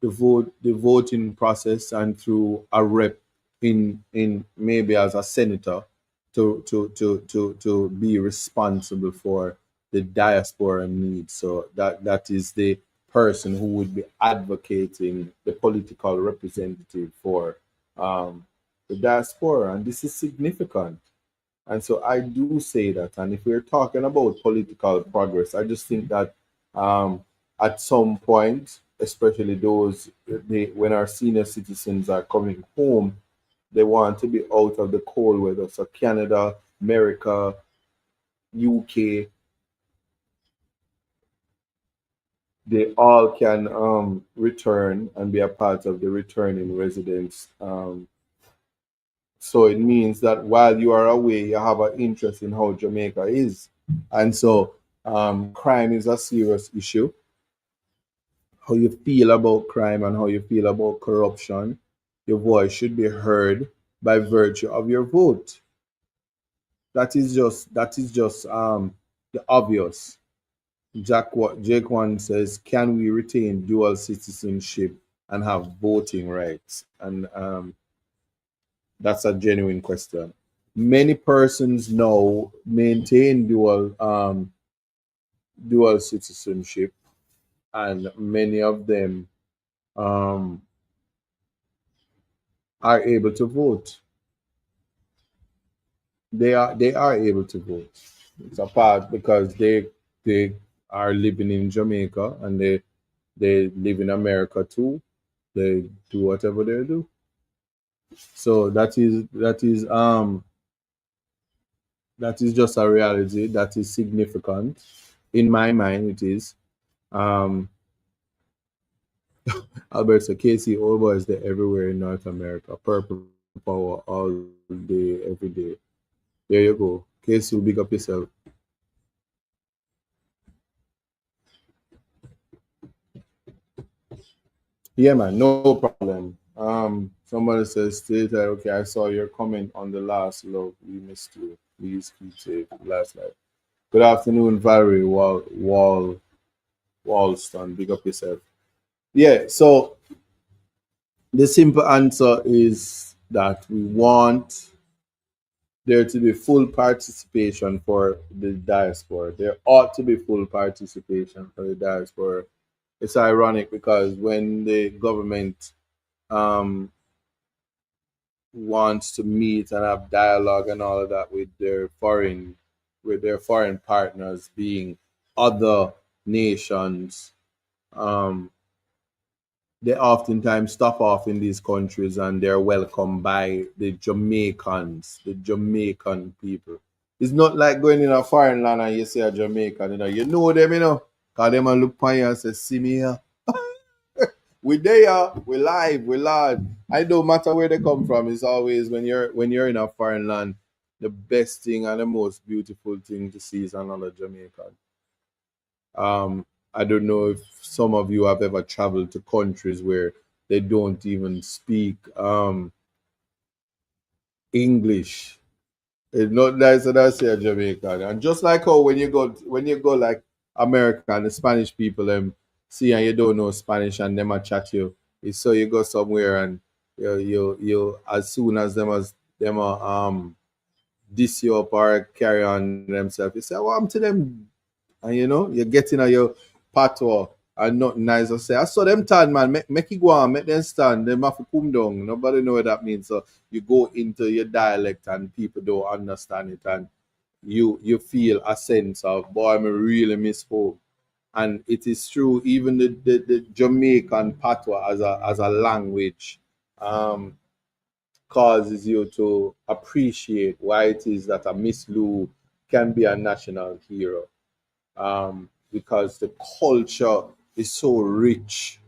A: voting process, and through a rep in maybe as a senator, to be responsible for the diaspora needs. So that is the person who would be advocating, the political representative for the diaspora, and this is significant. And so I do say that. And if we're talking about political progress, I just think that at some point, especially when our senior citizens are coming home, they want to be out of the cold weather. So Canada, America, UK, they all can return and be a part of the returning residents. So it means that while you are away, you have an interest in how Jamaica is. And so crime is a serious issue. How you feel about crime and how you feel about corruption, your voice should be heard by virtue of your vote. That is just the obvious. Jake one says, can we retain dual citizenship and have voting rights? And that's a genuine question. Many persons now maintain dual citizenship, and many of them um, are able to vote. They are able to vote. It's a part because they are living in Jamaica and they live in America too. They do whatever they do. So that is just a reality that is significant. In my mind it is. Um Albert said Casey Oba is there everywhere in North America. Purple power all day, every day. There you go. Casey, big up yourself. Yeah, man, no problem. Somebody says, State, okay, I saw your comment on the last love. We missed you. Please keep safe. Last night. Good afternoon, Valerie Walston. Big up yourself. Yeah, so the simple answer is that we want there to be full participation for the diaspora. There ought to be full participation for the diaspora. It's ironic because when the government um, wants to meet and have dialogue and all of that with their foreign partners being other nations, um, they oftentimes stop off in these countries and they're welcomed by the Jamaicans, the Jamaican people. It's not like going in a foreign land and you see a Jamaican, you know them, because them a look upon you and say, see me here. We there, we live, we loud. I don't matter where they come from. It's always when you're in a foreign land, the best thing and the most beautiful thing to see is another Jamaican. I don't know if some of you have ever traveled to countries where they don't even speak English. It's not nice that I say a Jamaican. And just like how when you go like America and the Spanish people see and you don't know Spanish and them a chat you. It's so you go somewhere and you as soon as them diss you up or carry on themselves, you say, well, I'm to them, and you're getting a your patois and nothing nice to say. I saw them turn, man, make it go on, make them stand, them have to come down. Nobody know what that means. So you go into your dialect and people don't understand it, and you feel a sense of, boy, I really miss home. And it is true, even the Jamaican patois as a language um, causes you to appreciate why it is that a Miss Lou can be a national hero, because the culture is so rich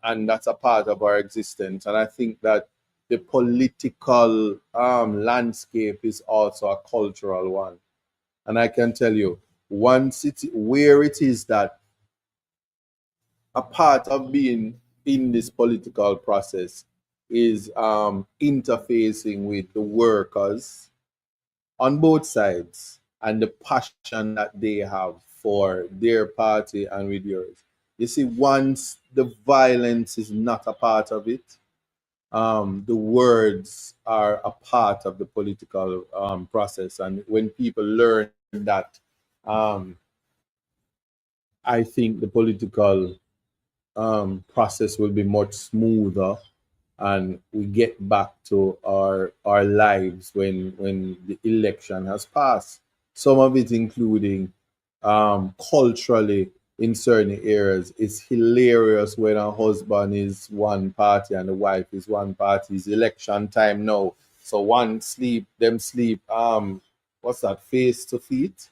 A: and that's a part of our existence. And I think that the political landscape is also a cultural one. And I can tell you, one city where it is that a part of being in this political process is interfacing with the workers on both sides and the passion that they have for their party and with yours. You see, once the violence is not a part of it, the words are a part of the political process. And when people learn that, um, I think the political process will be much smoother and we get back to our lives when the election has passed. Some of it including culturally in certain areas. It's hilarious when a husband is one party and the wife is one party. It's election time now. So one sleep, them sleep what's that, face to feet?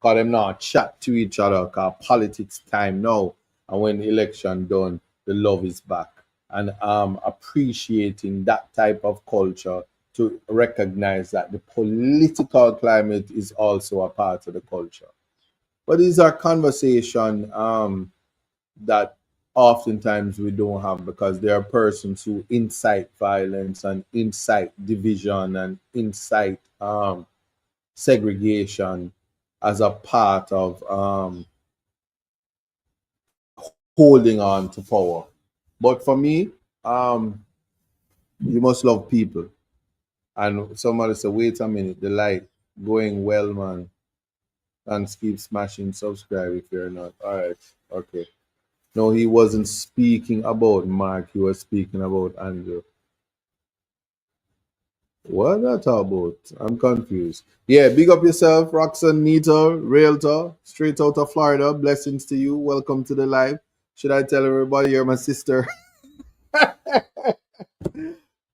A: Cause them not chat to each other, cause politics time now. and when the election done, the love is back. And appreciating that type of culture to recognize that the political climate is also a part of the culture. But these are conversation that oftentimes we don't have because there are persons who incite violence and incite division and incite segregation as a part of holding on to power. But for me, um, you must love people. And somebody said, wait a minute, the light going well, man. And keep smashing subscribe if you're not. All right. Okay. No, he wasn't speaking about Mark. He was speaking about Andrew. What that about? I'm confused. Yeah, big up yourself, Roxanne Nita, Realtor, straight out of Florida. Blessings to you. Welcome to the live. Should I tell everybody you're my sister?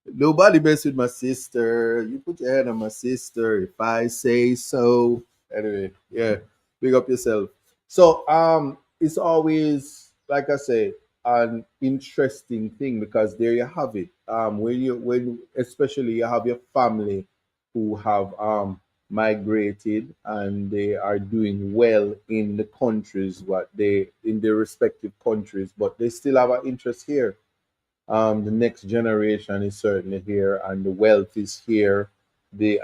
A: Nobody mess with my sister. You put your head on my sister if I say so. Anyway, yeah, big up yourself. So it's always like I say, an interesting thing because there you have it. When especially you have your family who have migrated and they are doing well in the countries what they in their respective countries, but they still have an interest here. The next generation is certainly here, and the wealth is here. The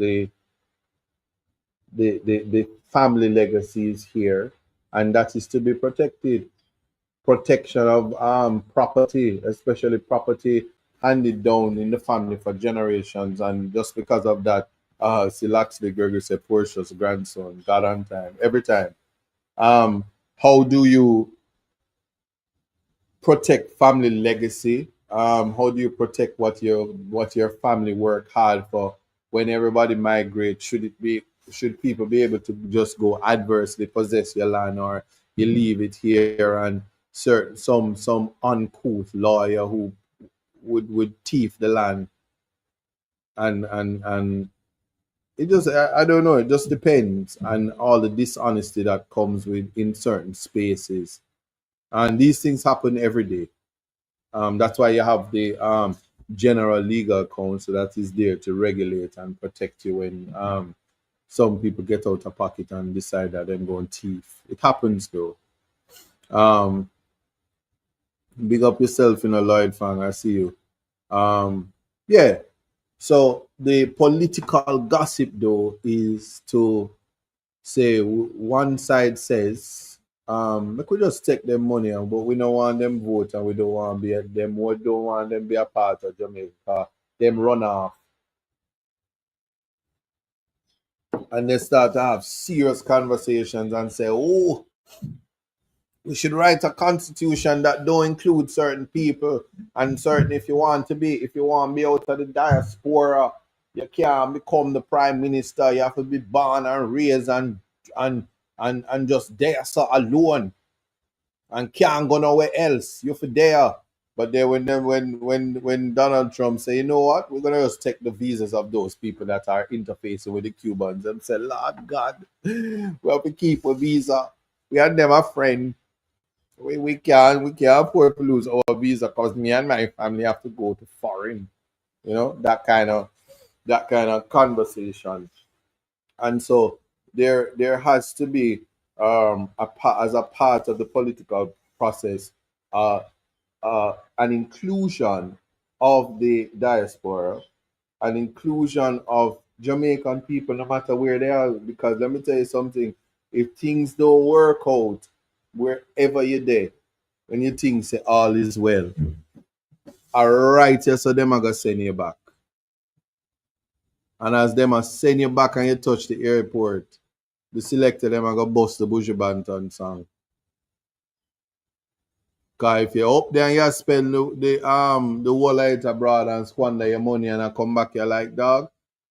A: the the family legacy is here, and that is to be protected. Protection of property, especially property handed down in the family for generations, and just because of that, Silaxley Gregory said, Portia's grandson, God on time, every time. Um, how do you protect family legacy? How do you protect what your family work hard for when everybody migrates? Should people be able to just go adversely possess your land, or you leave it here and certain some uncouth lawyer who would thief the land and it just I don't know, it just depends on all the dishonesty that comes with in certain spaces, and these things happen every day. That's why you have the General Legal Council that is there to regulate and protect you when some people get out of pocket and decide that they're going thief. It happens though. Um, big up yourself, Lloyd Fang. I see you. Yeah. So the political gossip though is to say one side says we could just take them money, but we don't want them vote and we don't want to be at them. We don't want them be a part of Jamaica. Them run off and they start to have serious conversations and say, "Oh, we should write a constitution that don't include certain people and certain. If you want to be out of the diaspora, you can't become the prime minister. You have to be born and raised and just there so alone." And can't go nowhere else. You're for there. But then when Donald Trump say, you know what, we're gonna just take the visas of those people that are interfacing with the Cubans and say, Lord God, we have to keep a visa. We are them a friend. We can't afford to lose our visa because me and my family have to go to foreign. That kind of conversation. And so there has to be as a part of the political process uh, an inclusion of the diaspora, an inclusion of Jamaican people, no matter where they are. Because let me tell you something: if things don't work out wherever you're there, when you think say all is well, all right, yes, so them are gonna send you back. And as them are send you back and you touch the airport, the selector them are gonna bust the Buju Banton song. Cause if you're up there and you spend the whole night abroad and squander your money and I come back you're like dog,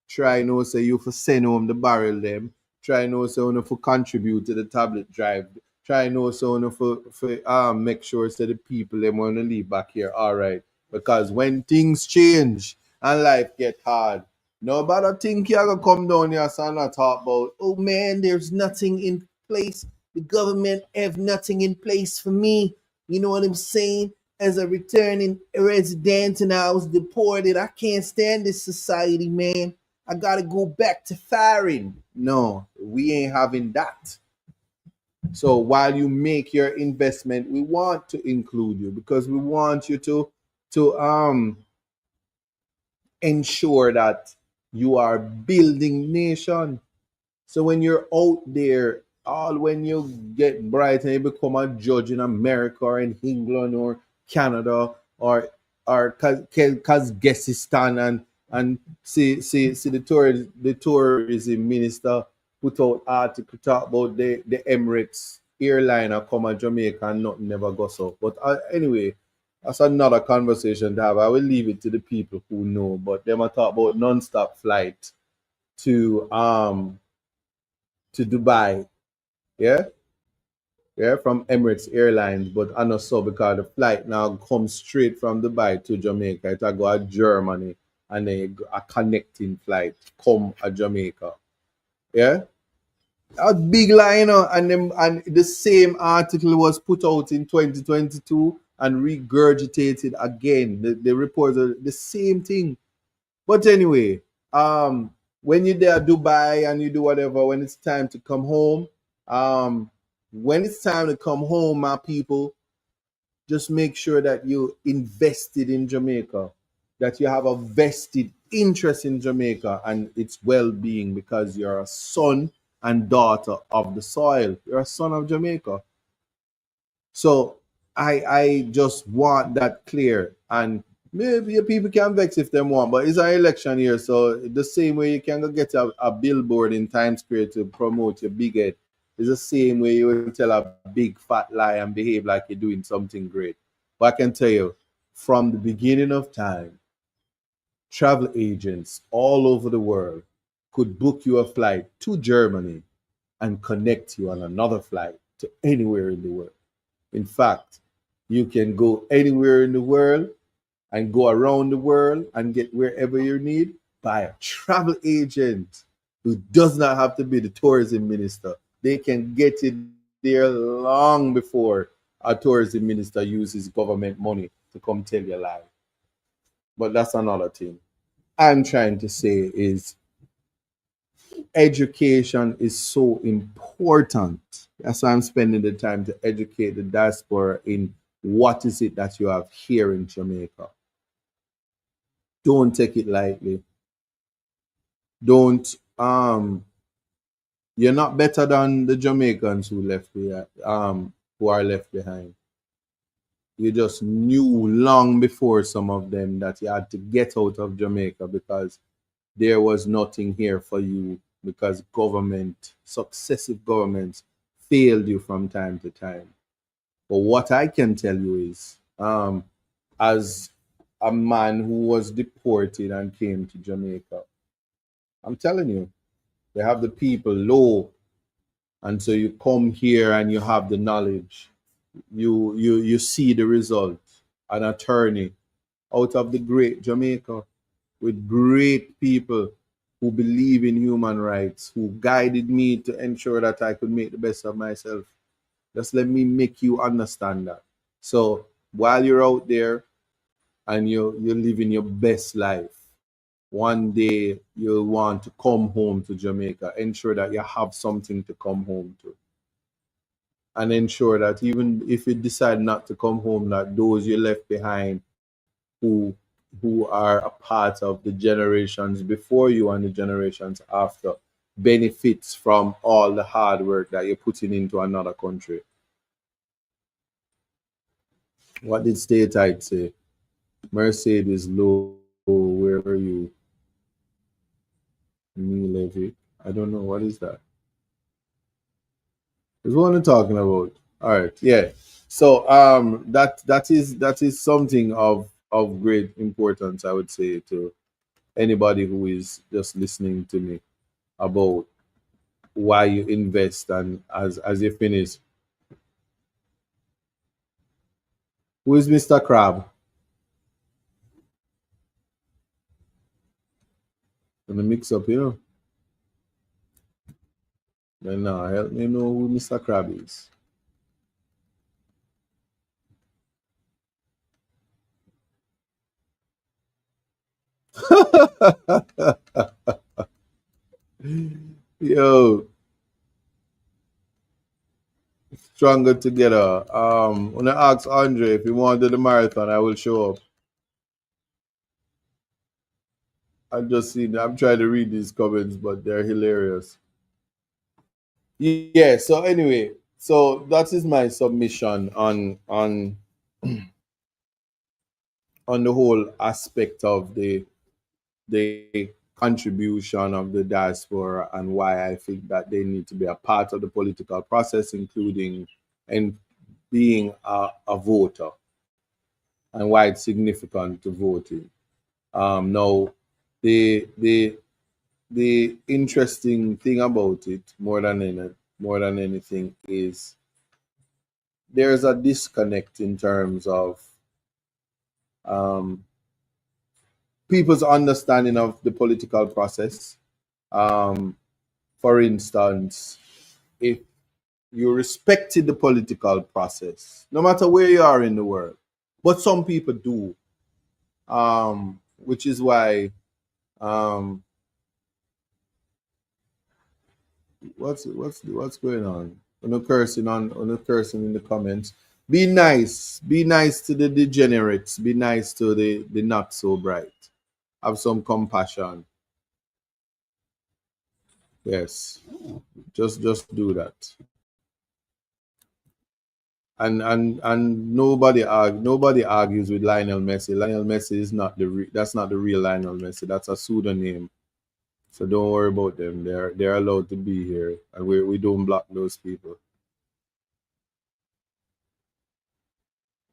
A: try no say you for send home the barrel them, try no say you for contribute to the tablet drive, try no say you for make sure say the people them wanna leave back here all right. Because when things change and life get hard, nobody think you're gonna come down here and not talk about oh man, there's nothing in place.
B: The government have nothing in place for me. You know what I'm saying? As a returning resident and I was deported, I can't stand this society, man. I gotta go back to firing. No, we ain't having that. So while you make your investment, we want to include you because we want you to ensure that you are building nation. So when you're out there, all when you get bright and you become a judge in America or in England or Canada or Kazakhstan and see the tourism minister put out article talk about the Emirates airliner come to Jamaica and nothing never goes so. But anyway, that's another conversation to have. I will leave it to the people who know. But them I talk about non-stop flight to Dubai, yeah, yeah, from Emirates Airlines, but I not so because the flight now comes straight from Dubai to Jamaica. It a go to Germany and then a connecting flight come to Jamaica, yeah. A big line, you know, and the same article was put out in 2022 and regurgitated again. The reports are the same thing. But anyway, when you're there Dubai and you do whatever, when it's time to come home, um, when it's time to come home, my people, just make sure that you invested in Jamaica, that you have a vested interest in Jamaica and its well-being because you're a son and daughter of the soil. You're a son of Jamaica. So I just want that clear. And maybe your people can vex if they want, but it's an election year. So the same way you can go get a billboard in Times Square to promote your big head, is the same way you will tell a big fat lie and behave like you're doing something great. But I can tell you, from the beginning of time, travel agents all over the world could book you a flight to Germany and connect you on another flight to anywhere in the world. In fact, you can go anywhere in the world and go around the world and get wherever you need by a travel agent who does not have to be the tourism minister. They can get it there long before a tourism minister uses government money to come tell you a lie. But that's another thing. I'm trying to say is education is so important. That's why I'm spending the time to educate the diaspora in what is it that you have here in Jamaica. Don't take it lightly. Don't you're not better than the Jamaicans who are left behind. You just knew long before some of them that you had to get out of Jamaica because there was nothing here for you because successive governments failed you from time to time. But what I can tell you is, as a man who was deported and came to Jamaica, I'm telling you, they have the people low, and so you come here and you have the knowledge. You see the result. An attorney out of the great Jamaica with great people who believe in human rights, who guided me to ensure that I could make the best of myself. Just let me make you understand that. So while you're out there and you're living your best life, one day you'll want to come home to Jamaica. Ensure that you have something to come home to. And ensure that even if you decide not to come home, that those you left behind who who are a part of the generations before you and the generations after benefits from all the hard work that you're putting into another country. What did Stay Tight say? Mercedes Low, where are you? Me Levy. I don't know. What is that? Is what I'm talking about. All right, yeah. So that is something of great importance, I would say, to anybody who is just listening to me about why you invest and as you finish. Who is Mr. Crab? Gonna mix up,
A: Then now help me know who Mr. Crab is. Yo, stronger together. When I ask Andre if he want to do the marathon, I will show up. I'm trying to read these comments, but they're hilarious. Yeah, so anyway, so that is my submission on the whole aspect of the contribution of the diaspora and why I think that they need to be a part of the political process, including and being a voter, and why it's significant to voting. Now, the the interesting thing about it, more than anything, is there's a disconnect in terms of um, people's understanding of the political process. Um, for instance, if you respected the political process, no matter where you are in the world, but some people do, which is why um, what's going on? On the cursing in the comments. Be nice. Be nice to the degenerates. Be nice to the not so bright. Have some compassion. Yes. Just do that. And nobody argues with Lionel Messi. Lionel Messi is not that's not the real Lionel Messi. That's a pseudonym. So don't worry about them. They're allowed to be here, and we don't block those people.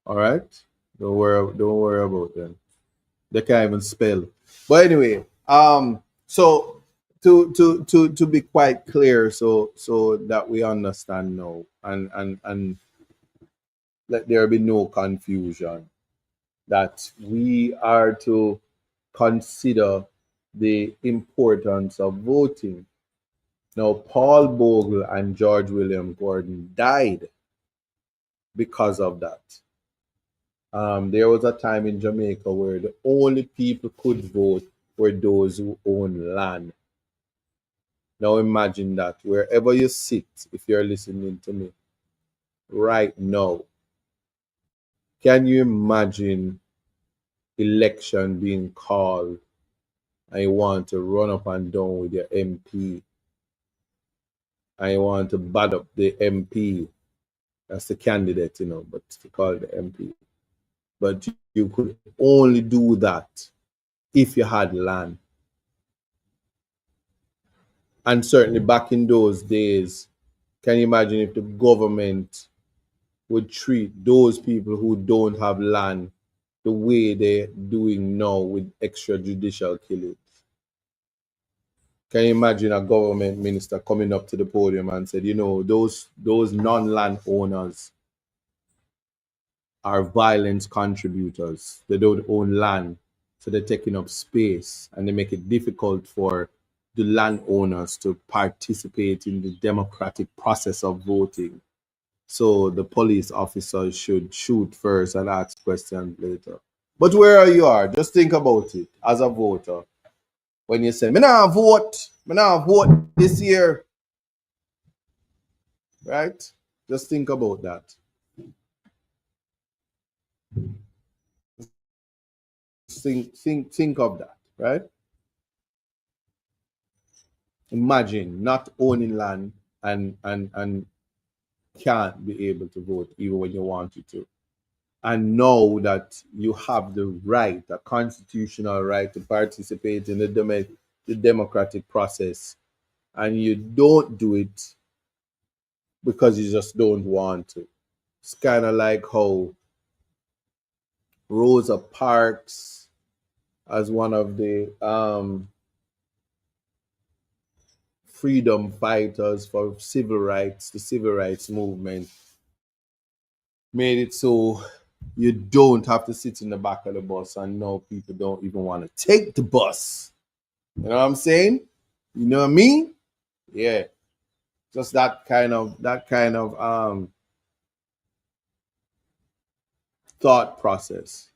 A: All right. Don't worry about them. They can't even spell. But anyway, so to be quite clear, so that we understand now, and let there be no confusion, that we are to consider the importance of voting. Now, Paul Bogle and George William Gordon died because of that. There was a time in Jamaica where the only people could vote were those who own land. Now imagine that wherever you sit, if you're listening to me right now, can you imagine election being called and you want to run up and down with your MP and you want to bad up the MP? That's the candidate, but to call it the MP. But you could only do that if you had land. And certainly back in those days, can you imagine if the government would treat those people who don't have land the way they're doing now with extrajudicial killings? Can you imagine a government minister coming up to the podium and said, those non-land owners are violence contributors. They don't own land, so they're taking up space, and they make it difficult for the landowners to participate in the democratic process of voting. So the police officers should shoot first and ask questions later. But where you are, just think about it as a voter. When you say, me not vote this year, right? Just think about that. Think of that, right? Imagine not owning land and can't be able to vote even when you wanted to. And know that you have the right, a constitutional right, to participate in the democratic process, and you don't do it because you just don't want to. It's kind of like how Rosa Parks, as one of the freedom fighters for civil rights, the civil rights movement, made it so you don't have to sit in the back of the bus, and now people don't even want to take the bus. You know what I'm saying? You know what I mean? Yeah. Just that kind of thought process.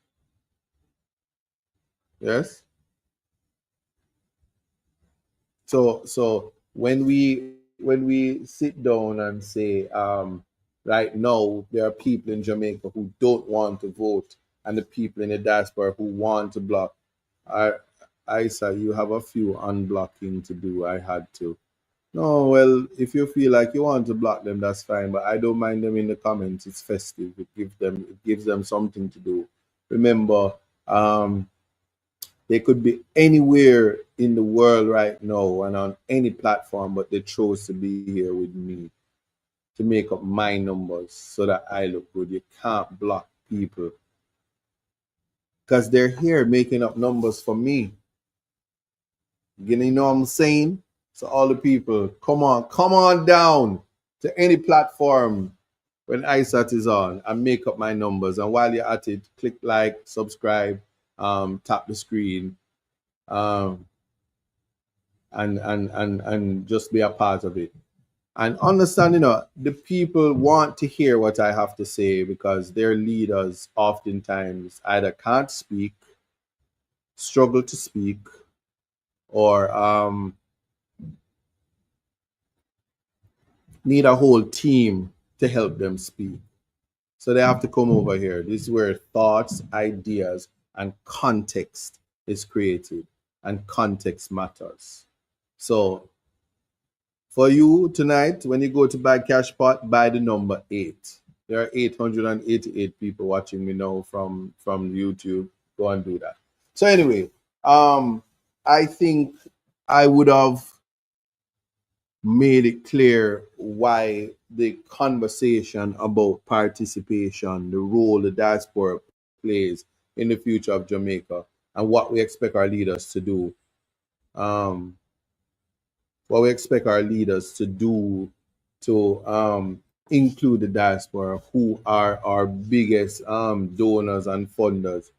A: Yes. So when we sit down and say, right now there are people in Jamaica who don't want to vote, and the people in the diaspora who want to block. I say you have a few unblocking to do. I had to. No, well, if you feel like you want to block them, that's fine. But I don't mind them in the comments. It's festive. It gives them something to do. Remember, they could be anywhere in the world right now and on any platform, but they chose to be here with me to make up my numbers so that I look good. You can't block people because they're here making up numbers for me. You know what I'm saying? So all the people, come on down to any platform when ISAT is on and make up my numbers. And while you're at it, click like, subscribe, tap the screen, um, and just be a part of it. And understand, the people want to hear what I have to say because their leaders oftentimes either can't speak, struggle to speak, or need a whole team to help them speak. So they have to come over here. This is where thoughts, ideas, and context is created, and context matters. So for you tonight, when you go to buy cash pot, buy the number 8. There are 888 people watching me now from YouTube. Go and do that. So anyway, I think I would have made it clear why the conversation about participation, the role the diaspora plays in the future of Jamaica, and what we expect our leaders to do. Um, what we expect our leaders to do to include the diaspora, who are our biggest donors and funders.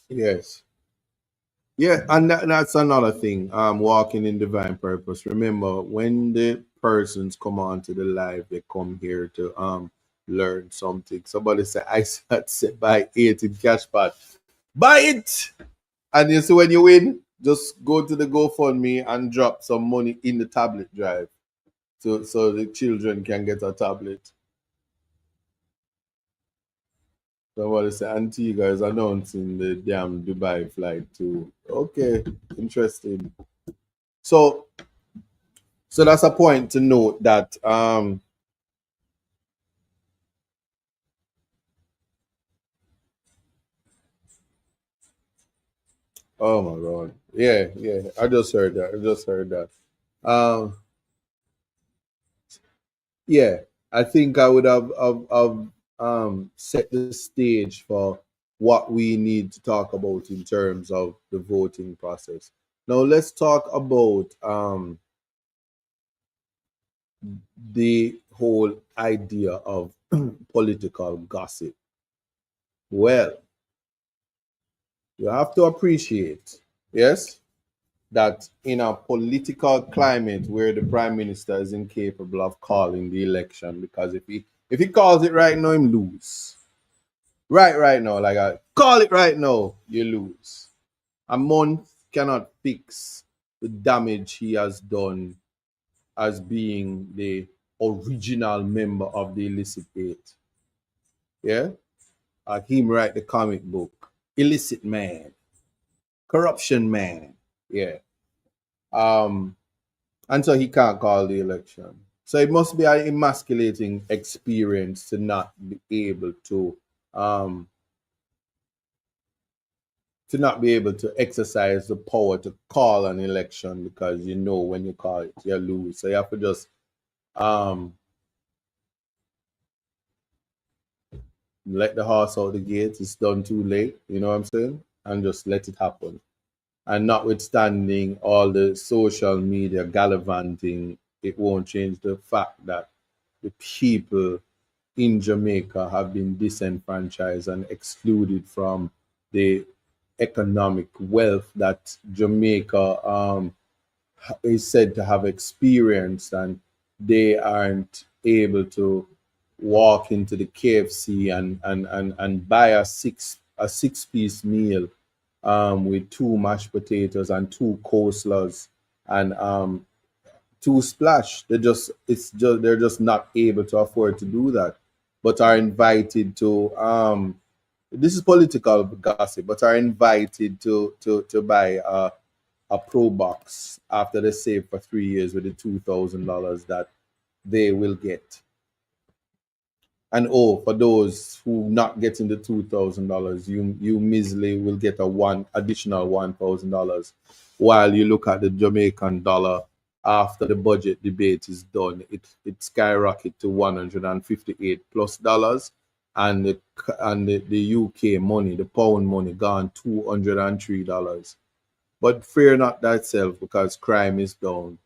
A: Yes. Yeah, and that's another thing. Walking in divine purpose. Remember, when the persons come on to the live, they come here to learn something. Somebody say, "I said buy 8 in cash pot. Buy it!" And you see when you win, just go to the GoFundMe and drop some money in the tablet drive, so the children can get a tablet. Somebody say Antigua is announcing the damn Dubai flight too. Okay, interesting. So so that's a point to note that oh my god. Yeah, yeah. I just heard that. I just heard that. Um yeah, I think I would have set the stage for what we need to talk about in terms of the voting process. Now let's talk about the whole idea of political gossip. Well, you have to appreciate, yes, that in a political climate where the prime minister is incapable of calling the election, because if he calls it right now, him lose. Right now, like I call it right now, you lose. A month cannot fix the damage he has done as being the original member of the illicit eight. Yeah, him write the comic book, illicit man, corruption man. Yeah. Um, and so he can't call the election. So it must be an emasculating experience to not be able um, to exercise the power to call an election, because you know when you call it, you lose. So you have to just um, let the horse out the gate. It's done too late. You know what I'm saying? And just let it happen. And notwithstanding all the social media gallivanting, it won't change the fact that the people in Jamaica have been disenfranchised and excluded from the economic wealth that Jamaica is said to have experienced, and they aren't able to walk into the KFC and buy a six-piece meal with two mashed potatoes and two coleslaws and two splash. They're just not able to afford to do that, but are invited to this is political gossip, but are invited to buy a pro box after they save for 3 years with the $2,000 that they will get. And oh, for those who not getting the $2,000, you measly will get a one additional $1,000. While you look at the Jamaican dollar after the budget debate is done, it skyrocket to 158 plus dollars, and the UK money, the pound money, gone $203. But fear not thyself, because crime is down,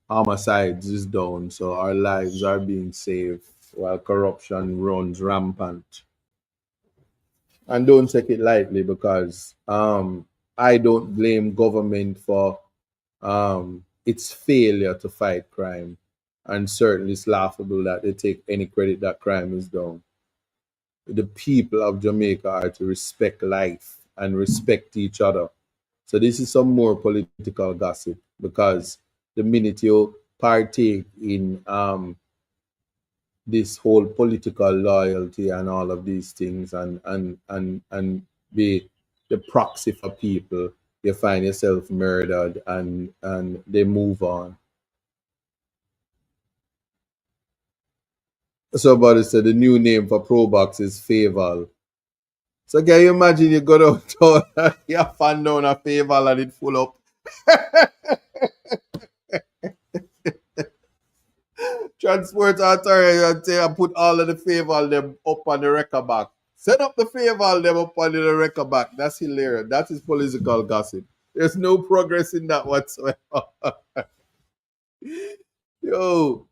A: homicides is down, so our lives are being saved while corruption runs rampant. And don't take it lightly, because I don't blame government for its failure to fight crime. And certainly it's laughable that they take any credit that crime is down. The people of Jamaica are to respect life and respect each other. So this is some more political gossip, because the minute you partake in this whole political loyalty and all of these things, and be the proxy for people, you find yourself murdered, and they move on. Somebody said the new name for Probox is Faval. So can you imagine you go downtown and you fan down a Faval and it full up? Transport authority and say I put all of the Faval them up on the record back. Set up the Faval them up on the record back. That's hilarious. That is political gossip. There's no progress in that whatsoever. Yo,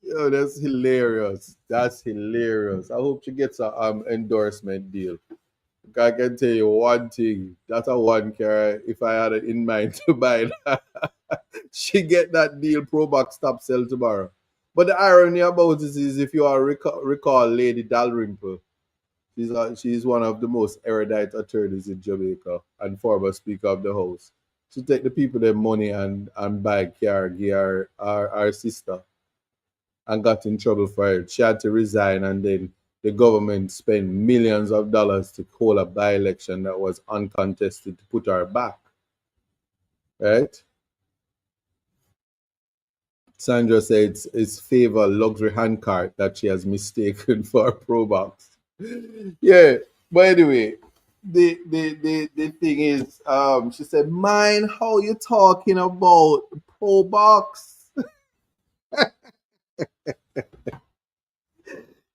A: yo, that's hilarious. That's hilarious. I hope she gets a endorsement deal. I can tell you one thing. That's a one car. If I had it in mind to buy that, she get that deal. Pro Box stop sell tomorrow. But the irony about this is, if you are recall Lady Dalrymple, she's one of the most erudite attorneys in Jamaica and former Speaker of the House. She take the people their money and buy a car, give our sister, and got in trouble for it. She had to resign, and then the government spent millions of dollars to hold a by-election that was uncontested to put her back. Right? Sandra said it's favor luxury handcart that she has mistaken for a Pro Box. Yeah, but anyway, the thing is, she said, "Mine, how you talking about Pro Box?"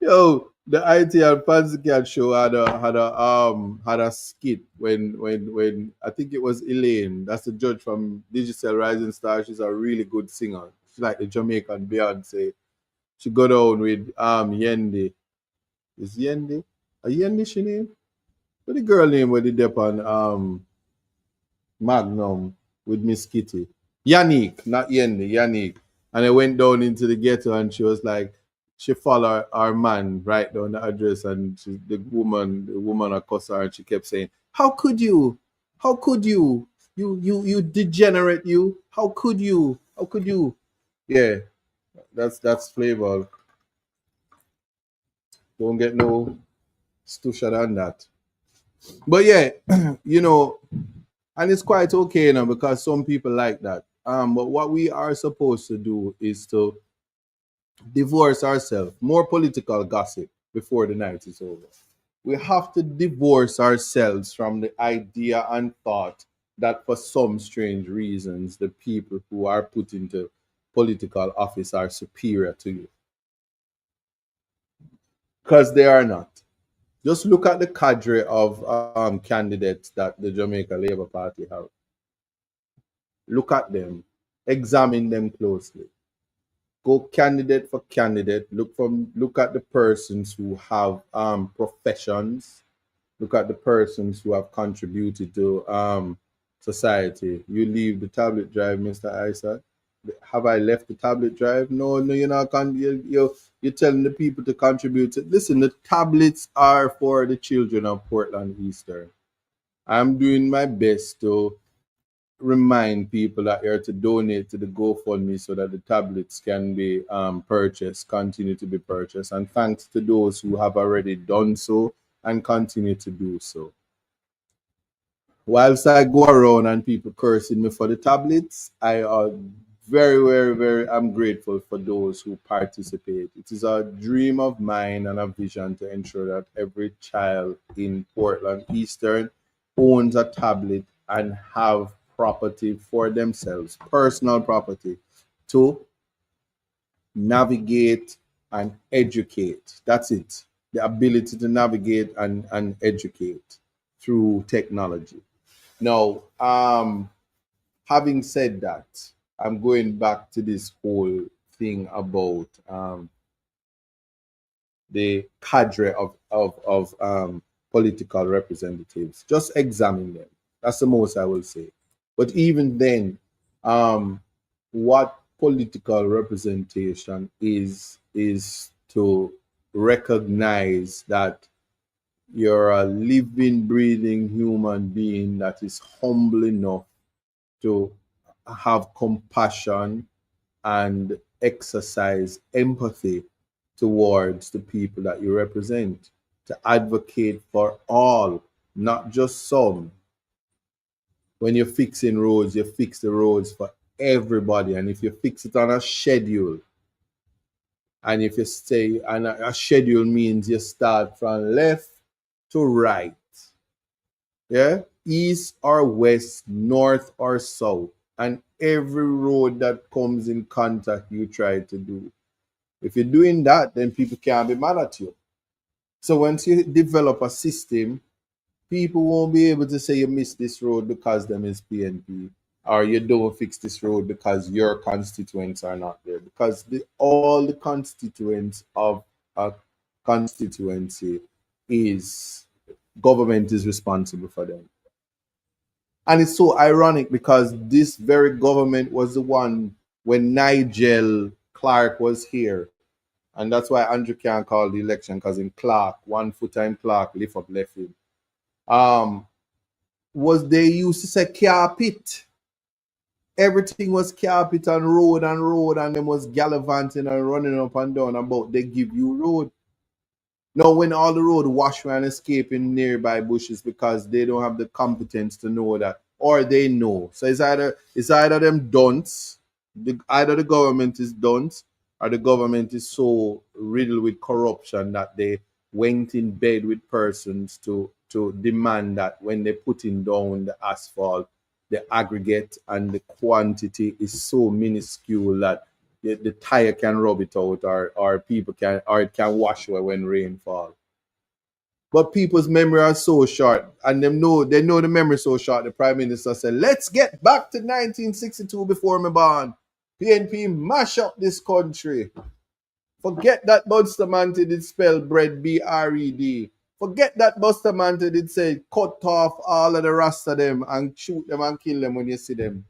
A: Yo, the IT and Fancy Cat show had a skit when I think it was Elaine. That's the judge from Digital Rising Star. She's a really good singer. She's like the Jamaican Beyonce. She go down with Yendi. Is Yendi? A Yendi she name? What the girl name with the dep on Magnum with Miss Kitty? Yannick, not Yendi, Yannick. And I went down into the ghetto, and she was like, she followed our man right down the address, and the woman accosted her, and she kept saying, "How could you? How could you? You degenerate you? How could you? How could you?" Yeah, that's flavor. Don't get no stusher than that. But yeah, you know, and it's quite okay, because some people like that. But what we are supposed to do is to divorce ourselves. More political gossip before the night is over. We have to divorce ourselves from the idea and thought that for some strange reasons the people who are put into political office are superior to you, because they are not. Just look at the cadre of candidates that the Jamaica Labour Party have. Look at them, examine them closely. Go candidate for candidate. Look at the persons who have professions, Look at the persons who have contributed to society. You leave the tablet drive, Mr. Isaac. Have I left the tablet drive? No, no, you're not. You're telling the people to contribute. Listen, the tablets are for the children of Portland Eastern. I'm doing my best to remind people that you're to donate to the GoFundMe so that the tablets can be purchased, continue to be purchased. And thanks to those who have already done so and continue to do so. Whilst I go around and people cursing me for the tablets, I very, very, very, I'm grateful for those who participate. It is a dream of mine and a vision to ensure that every child in Portland Eastern owns a tablet and have property for themselves, personal property, to navigate and educate. That's it. The ability to navigate and educate through technology. Now, having said that, I'm going back to this whole thing about the cadre of political representatives. Just examine them. That's the most I will say. But even then, what political representation is to recognize that you're a living, breathing human being that is humble enough to have compassion and exercise empathy towards the people that you represent, to advocate for all, not just some. When you're fixing roads, you fix the roads for everybody. And if you fix it on a schedule, and if you stay, and a schedule means you start from left to right, yeah, east or west, north or south, and every road that comes in contact, you try to do. If you're doing that, then people can't be mad at you. So once you develop a system, people won't be able to say you missed this road because them is PNP, or you don't fix this road because your constituents are not there. Because all the constituents of a constituency is government is responsible for them. And it's so ironic because this very government was the one when Nigel Clark was here. And that's why Andrew can't call the election, because in Clark, 1 foot in Clark, lift up left him. Was they used to say carpet. Everything was carpet and road, and them was gallivanting and running up and down about they give you road. Now, when all the road wash and escape in nearby bushes because they don't have the competence to know that, or they know. So it's either them dunce, either the government is dunce, or the government is so riddled with corruption that they went in bed with persons to demand that when they're putting down the asphalt, the aggregate and the quantity is so minuscule that the tire can rub it out, or people can, or it can wash away when rain falls. But people's memory are so short, and they know the memory so short. The Prime Minister said, "Let's get back to 1962 before me born. PNP mash up this country. Forget that Bustamante did spell bread BRED. Forget that Bustamante did say cut off all of the rest of them and shoot them and kill them when you see them.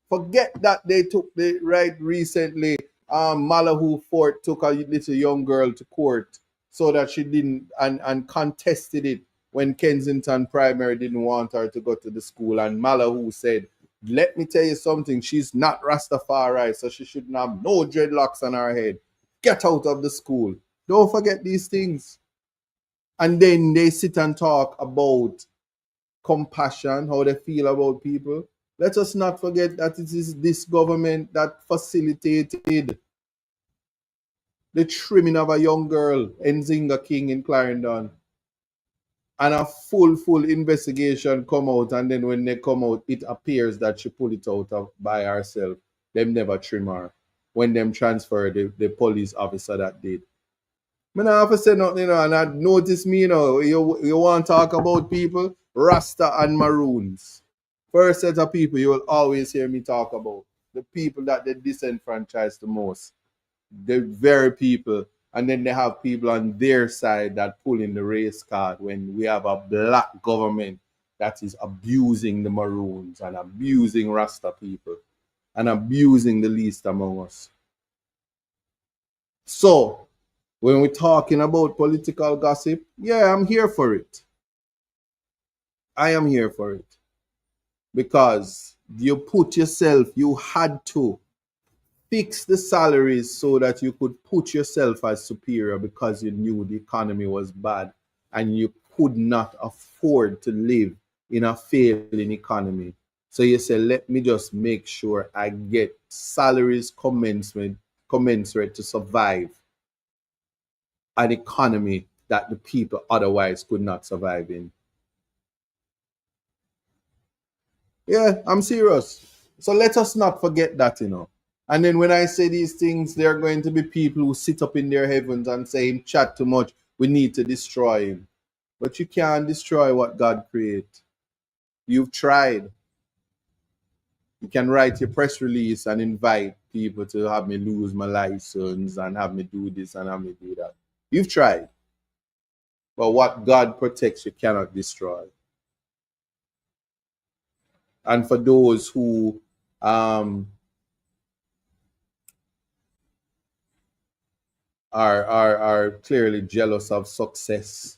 A: Forget that they took the right recently. Malahoo Fort took a little young girl to court so that she didn't and contested it when Kensington Primary didn't want her to go to the school. And Malahoo said, let me tell you something, she's not Rastafari, so she shouldn't have no dreadlocks on her head. Get out of the school. Don't forget these things. And then they sit and talk about compassion, how they feel about people. Let us not forget that it is this government that facilitated the trimming of a young girl, Nzinga King in Clarendon. And a full investigation come out, and then when they come out, it appears that she pulled it out by herself. Them never trim her. When them transfer the police officer that did. I don't have to say nothing, and I notice me, you want to talk about people, Rasta and Maroons. First set of people you will always hear me talk about. The people that they disenfranchise the most. The very people And then they have people on their side that pull in the race card when we have a black government that is abusing the Maroons and abusing Rasta people and abusing the least among us. So, when we're talking about political gossip, yeah, I'm here for it. I am here for it. Because you had to fix the salaries so that you could put yourself as superior because you knew the economy was bad and you could not afford to live in a failing economy. So you say, let me just make sure I get salaries commensurate to survive an economy that the people otherwise could not survive in. Yeah, I'm serious. So let us not forget that. And then when I say these things, there are going to be people who sit up in their heavens and say him chat too much. We need to destroy him. But you can't destroy what God created. You've tried. You can write your press release and invite people to have me lose my license and have me do this and have me do that. You've tried. But what God protects, you cannot destroy. And for those who are clearly jealous of success,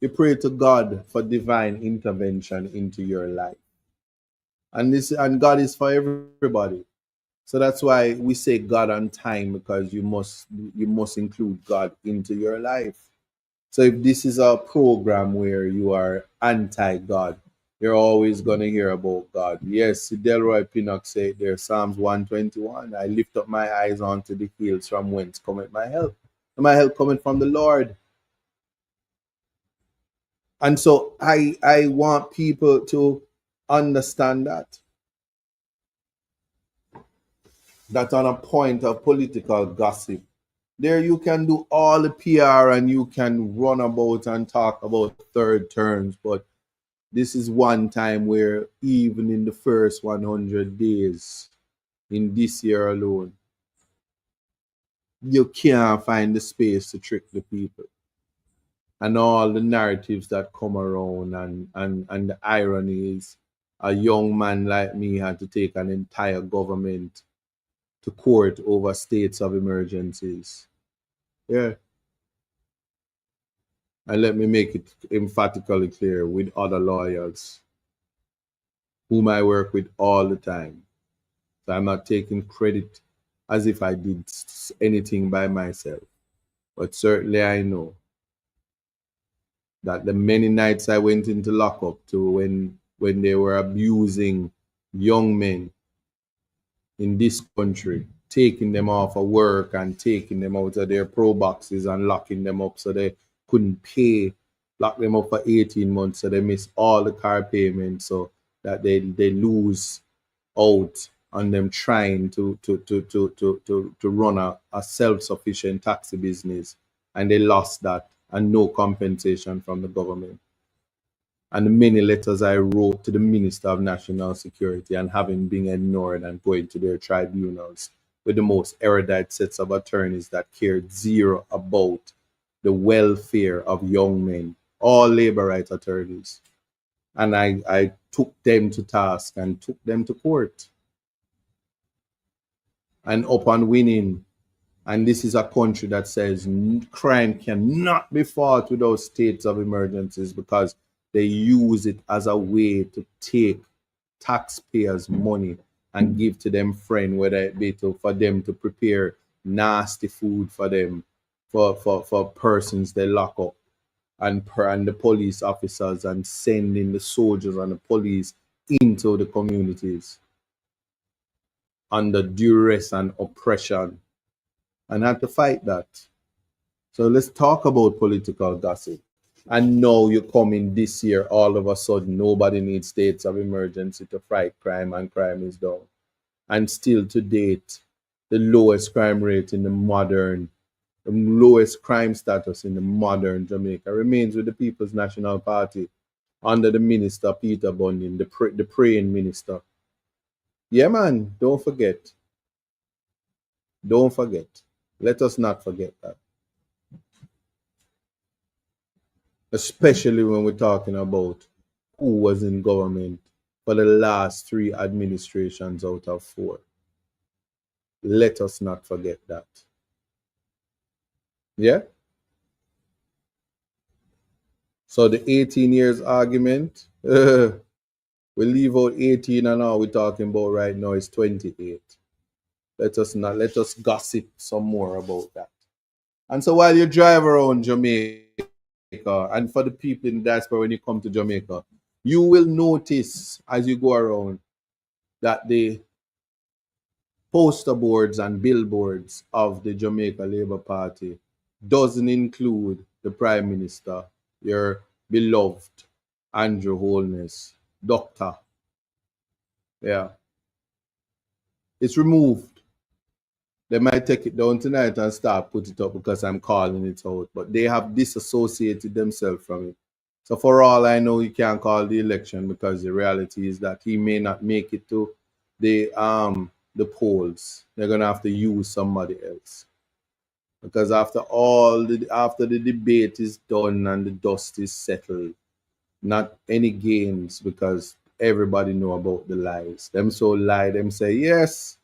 A: you pray to God for divine intervention into your life. And God is for everybody. So that's why we say God on time, because you must include God into your life. So if this is a program where you are anti-God, you're always going to hear about God. Yes, Delroy Pinnock said there, Psalms 121, I lift up my eyes onto the hills from whence cometh my help. And my help cometh from the Lord. And so I want people to understand that on a point of political gossip, there you can do all the PR and you can run about and talk about third terms, but this is one time where even in the first 100 days in this year alone, you can't find the space to trick the people. And all the narratives that come around, and the irony is a young man like me had to take an entire government to court over states of emergencies. Yeah. And let me make it emphatically clear, with other lawyers whom I work with all the time. So I'm not taking credit as if I did anything by myself. But certainly I know that the many nights I went into lockup to when they were abusing young men in this country, taking them off of work and taking them out of their pro boxes and locking them up so they couldn't pay, lock them up for 18 months so they miss all the car payments, so that they lose out on them trying to run a self-sufficient taxi business, and they lost that and no compensation from the government. And the many letters I wrote to the Minister of National Security and having been ignored and going to their tribunals with the most erudite sets of attorneys that cared zero about the welfare of young men, all labor rights attorneys. And I took them to task and took them to court. And upon winning, and this is a country that says crime cannot be fought without states of emergencies, because they use it as a way to take taxpayers' money and give to them friend, whether it be for them to prepare nasty food for them, for persons they lock up, and the police officers, and sending the soldiers and the police into the communities under duress and oppression, and had to fight that. So let's talk about political gossip. And now you come in this year, all of a sudden, nobody needs states of emergency to fight crime, and crime is down. And still to date, the lowest crime rate in the lowest crime status in the modern Jamaica remains with the People's National Party under the minister, Peter Bunyan, the praying minister. Yeah, man, don't forget. Don't forget. Let us not forget that, especially when we're talking about who was in government for the last 3 administrations out of 4. Let us not forget that. Yeah? So the 18 years argument, we leave out 18 and all we're talking about right now is 28. Let us gossip some more about that. And so while you drive around Jamaica, and for the people in the diaspora when you come to Jamaica, you will notice as you go around that the poster boards and billboards of the Jamaica Labour Party doesn't include the Prime Minister, your beloved Andrew Holness, Doctor. Yeah. It's removed. They might take it down tonight and start put it up because I'm calling it out. But they have disassociated themselves from it. So for all I know, he can't call the election because the reality is that he may not make it to the polls. They're gonna have to use somebody else. Because after the debate is done and the dust is settled, not any gains because everybody know about the lies. Them so lie, them say, yes,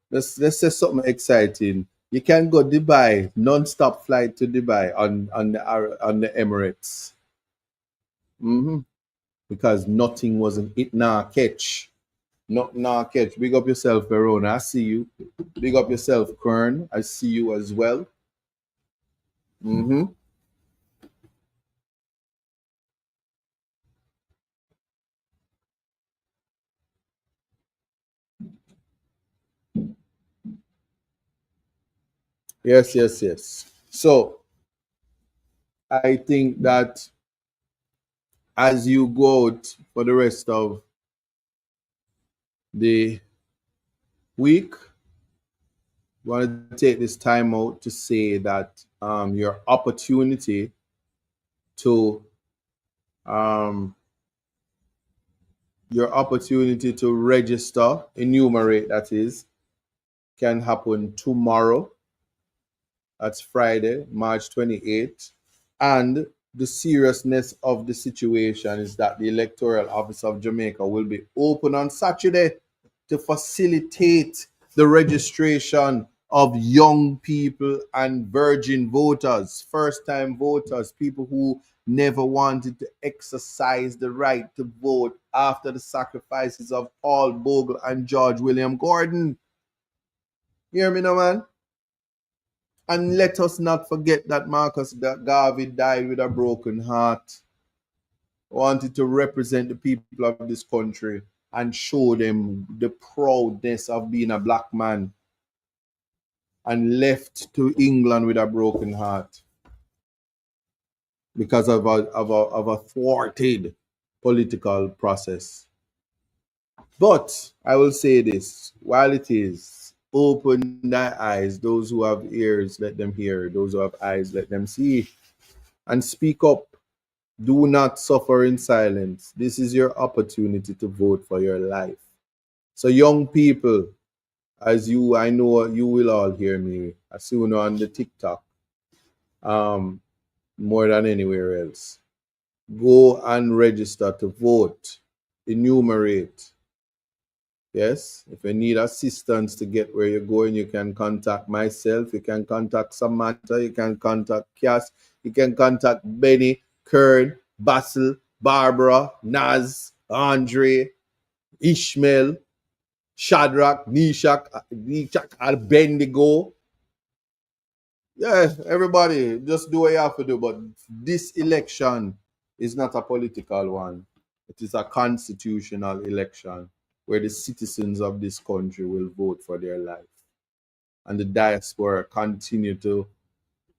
A: let's say something exciting. You can go Dubai, non-stop flight to Dubai on the Emirates. Because nothing wasn't it nah catch. Not nah catch. Big up yourself, Verona. I see you. Big up yourself, Kern. I see you as well. Yes, yes, yes. So I think that as you go out for the rest of the week, I want to take this time out to say that your opportunity to um, register, enumerate that is, can happen tomorrow. That's Friday, March 28th. And the seriousness of the situation is that the Electoral Office of Jamaica will be open on Saturday to facilitate the registration of young people and virgin voters, first time voters, people who never wanted to exercise the right to vote after the sacrifices of Paul Bogle and George William Gordon. You hear me now, man? And let us not forget that Marcus Garvey died with a broken heart, wanted to represent the people of this country and show them the proudness of being a black man, and left to England with a broken heart because of a thwarted political process. But I will say this, while it is open thy eyes, those who have ears, let them hear, those who have eyes, let them see, and speak up. Do not suffer in silence. This is your opportunity to vote for your life. So, young people, I know you will all hear me as soon on the TikTok, more than anywhere else. Go and register to vote. Enumerate. Yes, if you need assistance to get where you're going, you can contact myself, you can contact Samantha, you can contact Cass, you can contact Benny, Kern, Basil, Barbara, Naz, Andre, Ishmael, Shadrach, Nishak, Bendigo. Yeah, everybody, just do what you have to do. But this election is not a political one. It is a constitutional election where the citizens of this country will vote for their life. And the diaspora continue to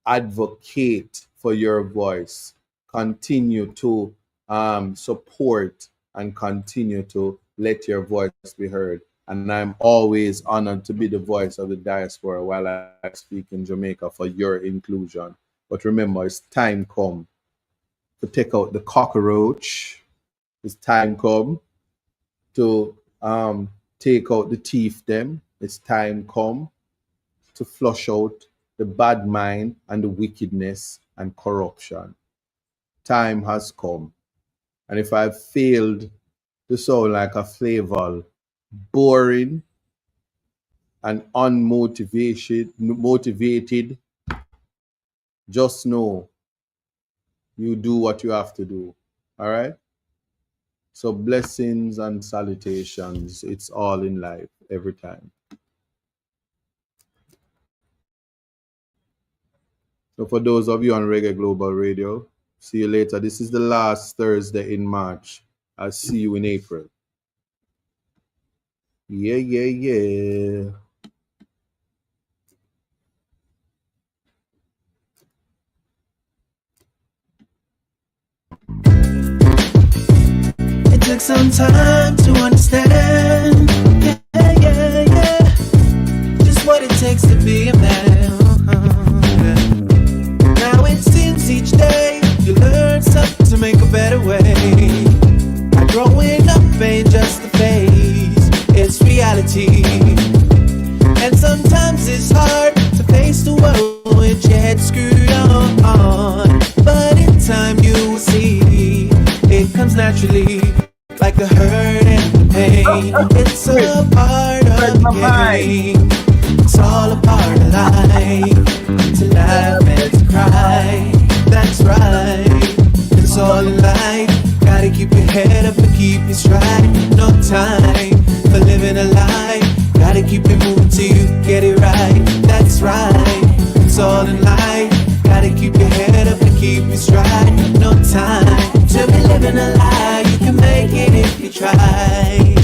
A: advocate for your voice, continue to support, and continue to let your voice be heard. And I'm always honored to be the voice of the diaspora while I speak in Jamaica for your inclusion. But remember, it's time come to take out the cockroach. It's time come to take out the thief them. It's time come to flush out the bad mind and the wickedness and corruption. Time has come. And if I've failed to sound like a flavor, boring and motivated, just know you do what you have to do. All right? So blessings and salutations. It's all in life every time. So for those of you on Reggae Global Radio, see you later. This is the last Thursday in March. I'll see you in April. Yeah, yeah, yeah.
B: It took some time to understand, yeah, just what it takes to be a man. Now it seems each day you learn something to make a better way. Growing up ain't just a phase, it's reality. And sometimes it's hard to face the world with your head screwed on. But in time you will see, it comes naturally, like the hurt and the pain. It's a part of the game. It's all a part of life, to laugh and to cry. That's right, it's all in life. Gotta keep your head up and keep it stride. No time for living a lie. Gotta keep it moving till you get it right. That's right, it's all in life. Gotta keep your head up and keep it stride. No time to be living a lie. You can make it if you try.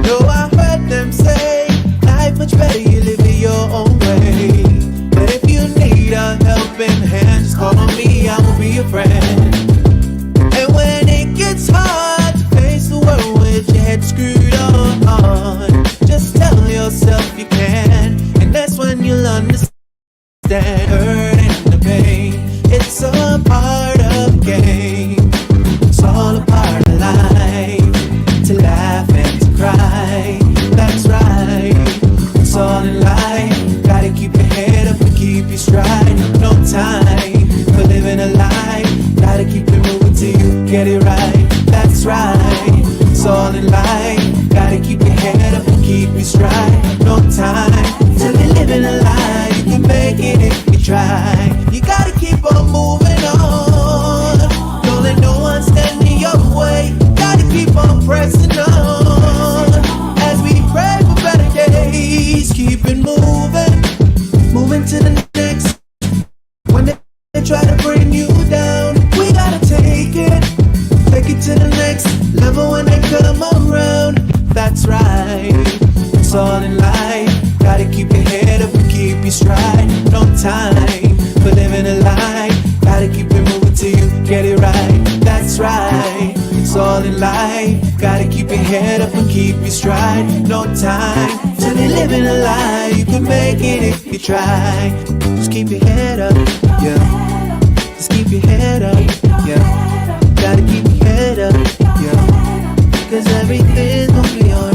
B: Though I heard them say life much better you live it your own way. But if you need a helping hand, just call on me, I will be your friend. And when it gets hard to face the world with your head screwed on, just tell yourself you can, and that's when you'll understand. Hurt and the pain, it's a part of the game. It's all a part of life, to laugh and to cry. That's right, it's all in life. Gotta keep your head up and keep your stride. No time for living a lie. Gotta keep it moving till you get it right. That's right, it's all in life. Gotta keep your head up and keep your stride. No time to be living a lie. You can make it if you try. You gotta keep on moving on. Don't let no one stand in your way. Gotta keep on pressing on. As we pray for better days, keep it moving. Moving to the next. When they try to bring you down, we gotta take it to the next level when they come around. That's right, it's all in life. Gotta keep your head up and keep your stride. No time for living a lie. Gotta keep it moving till you get it right. That's right, it's all in life. Gotta keep your head up and keep your stride. No time to be living a lie. You can make it if you try. Just keep your head up, yeah. Just keep your head up, yeah. Gotta keep your head up, yeah. 'Cause everything's gonna be alright.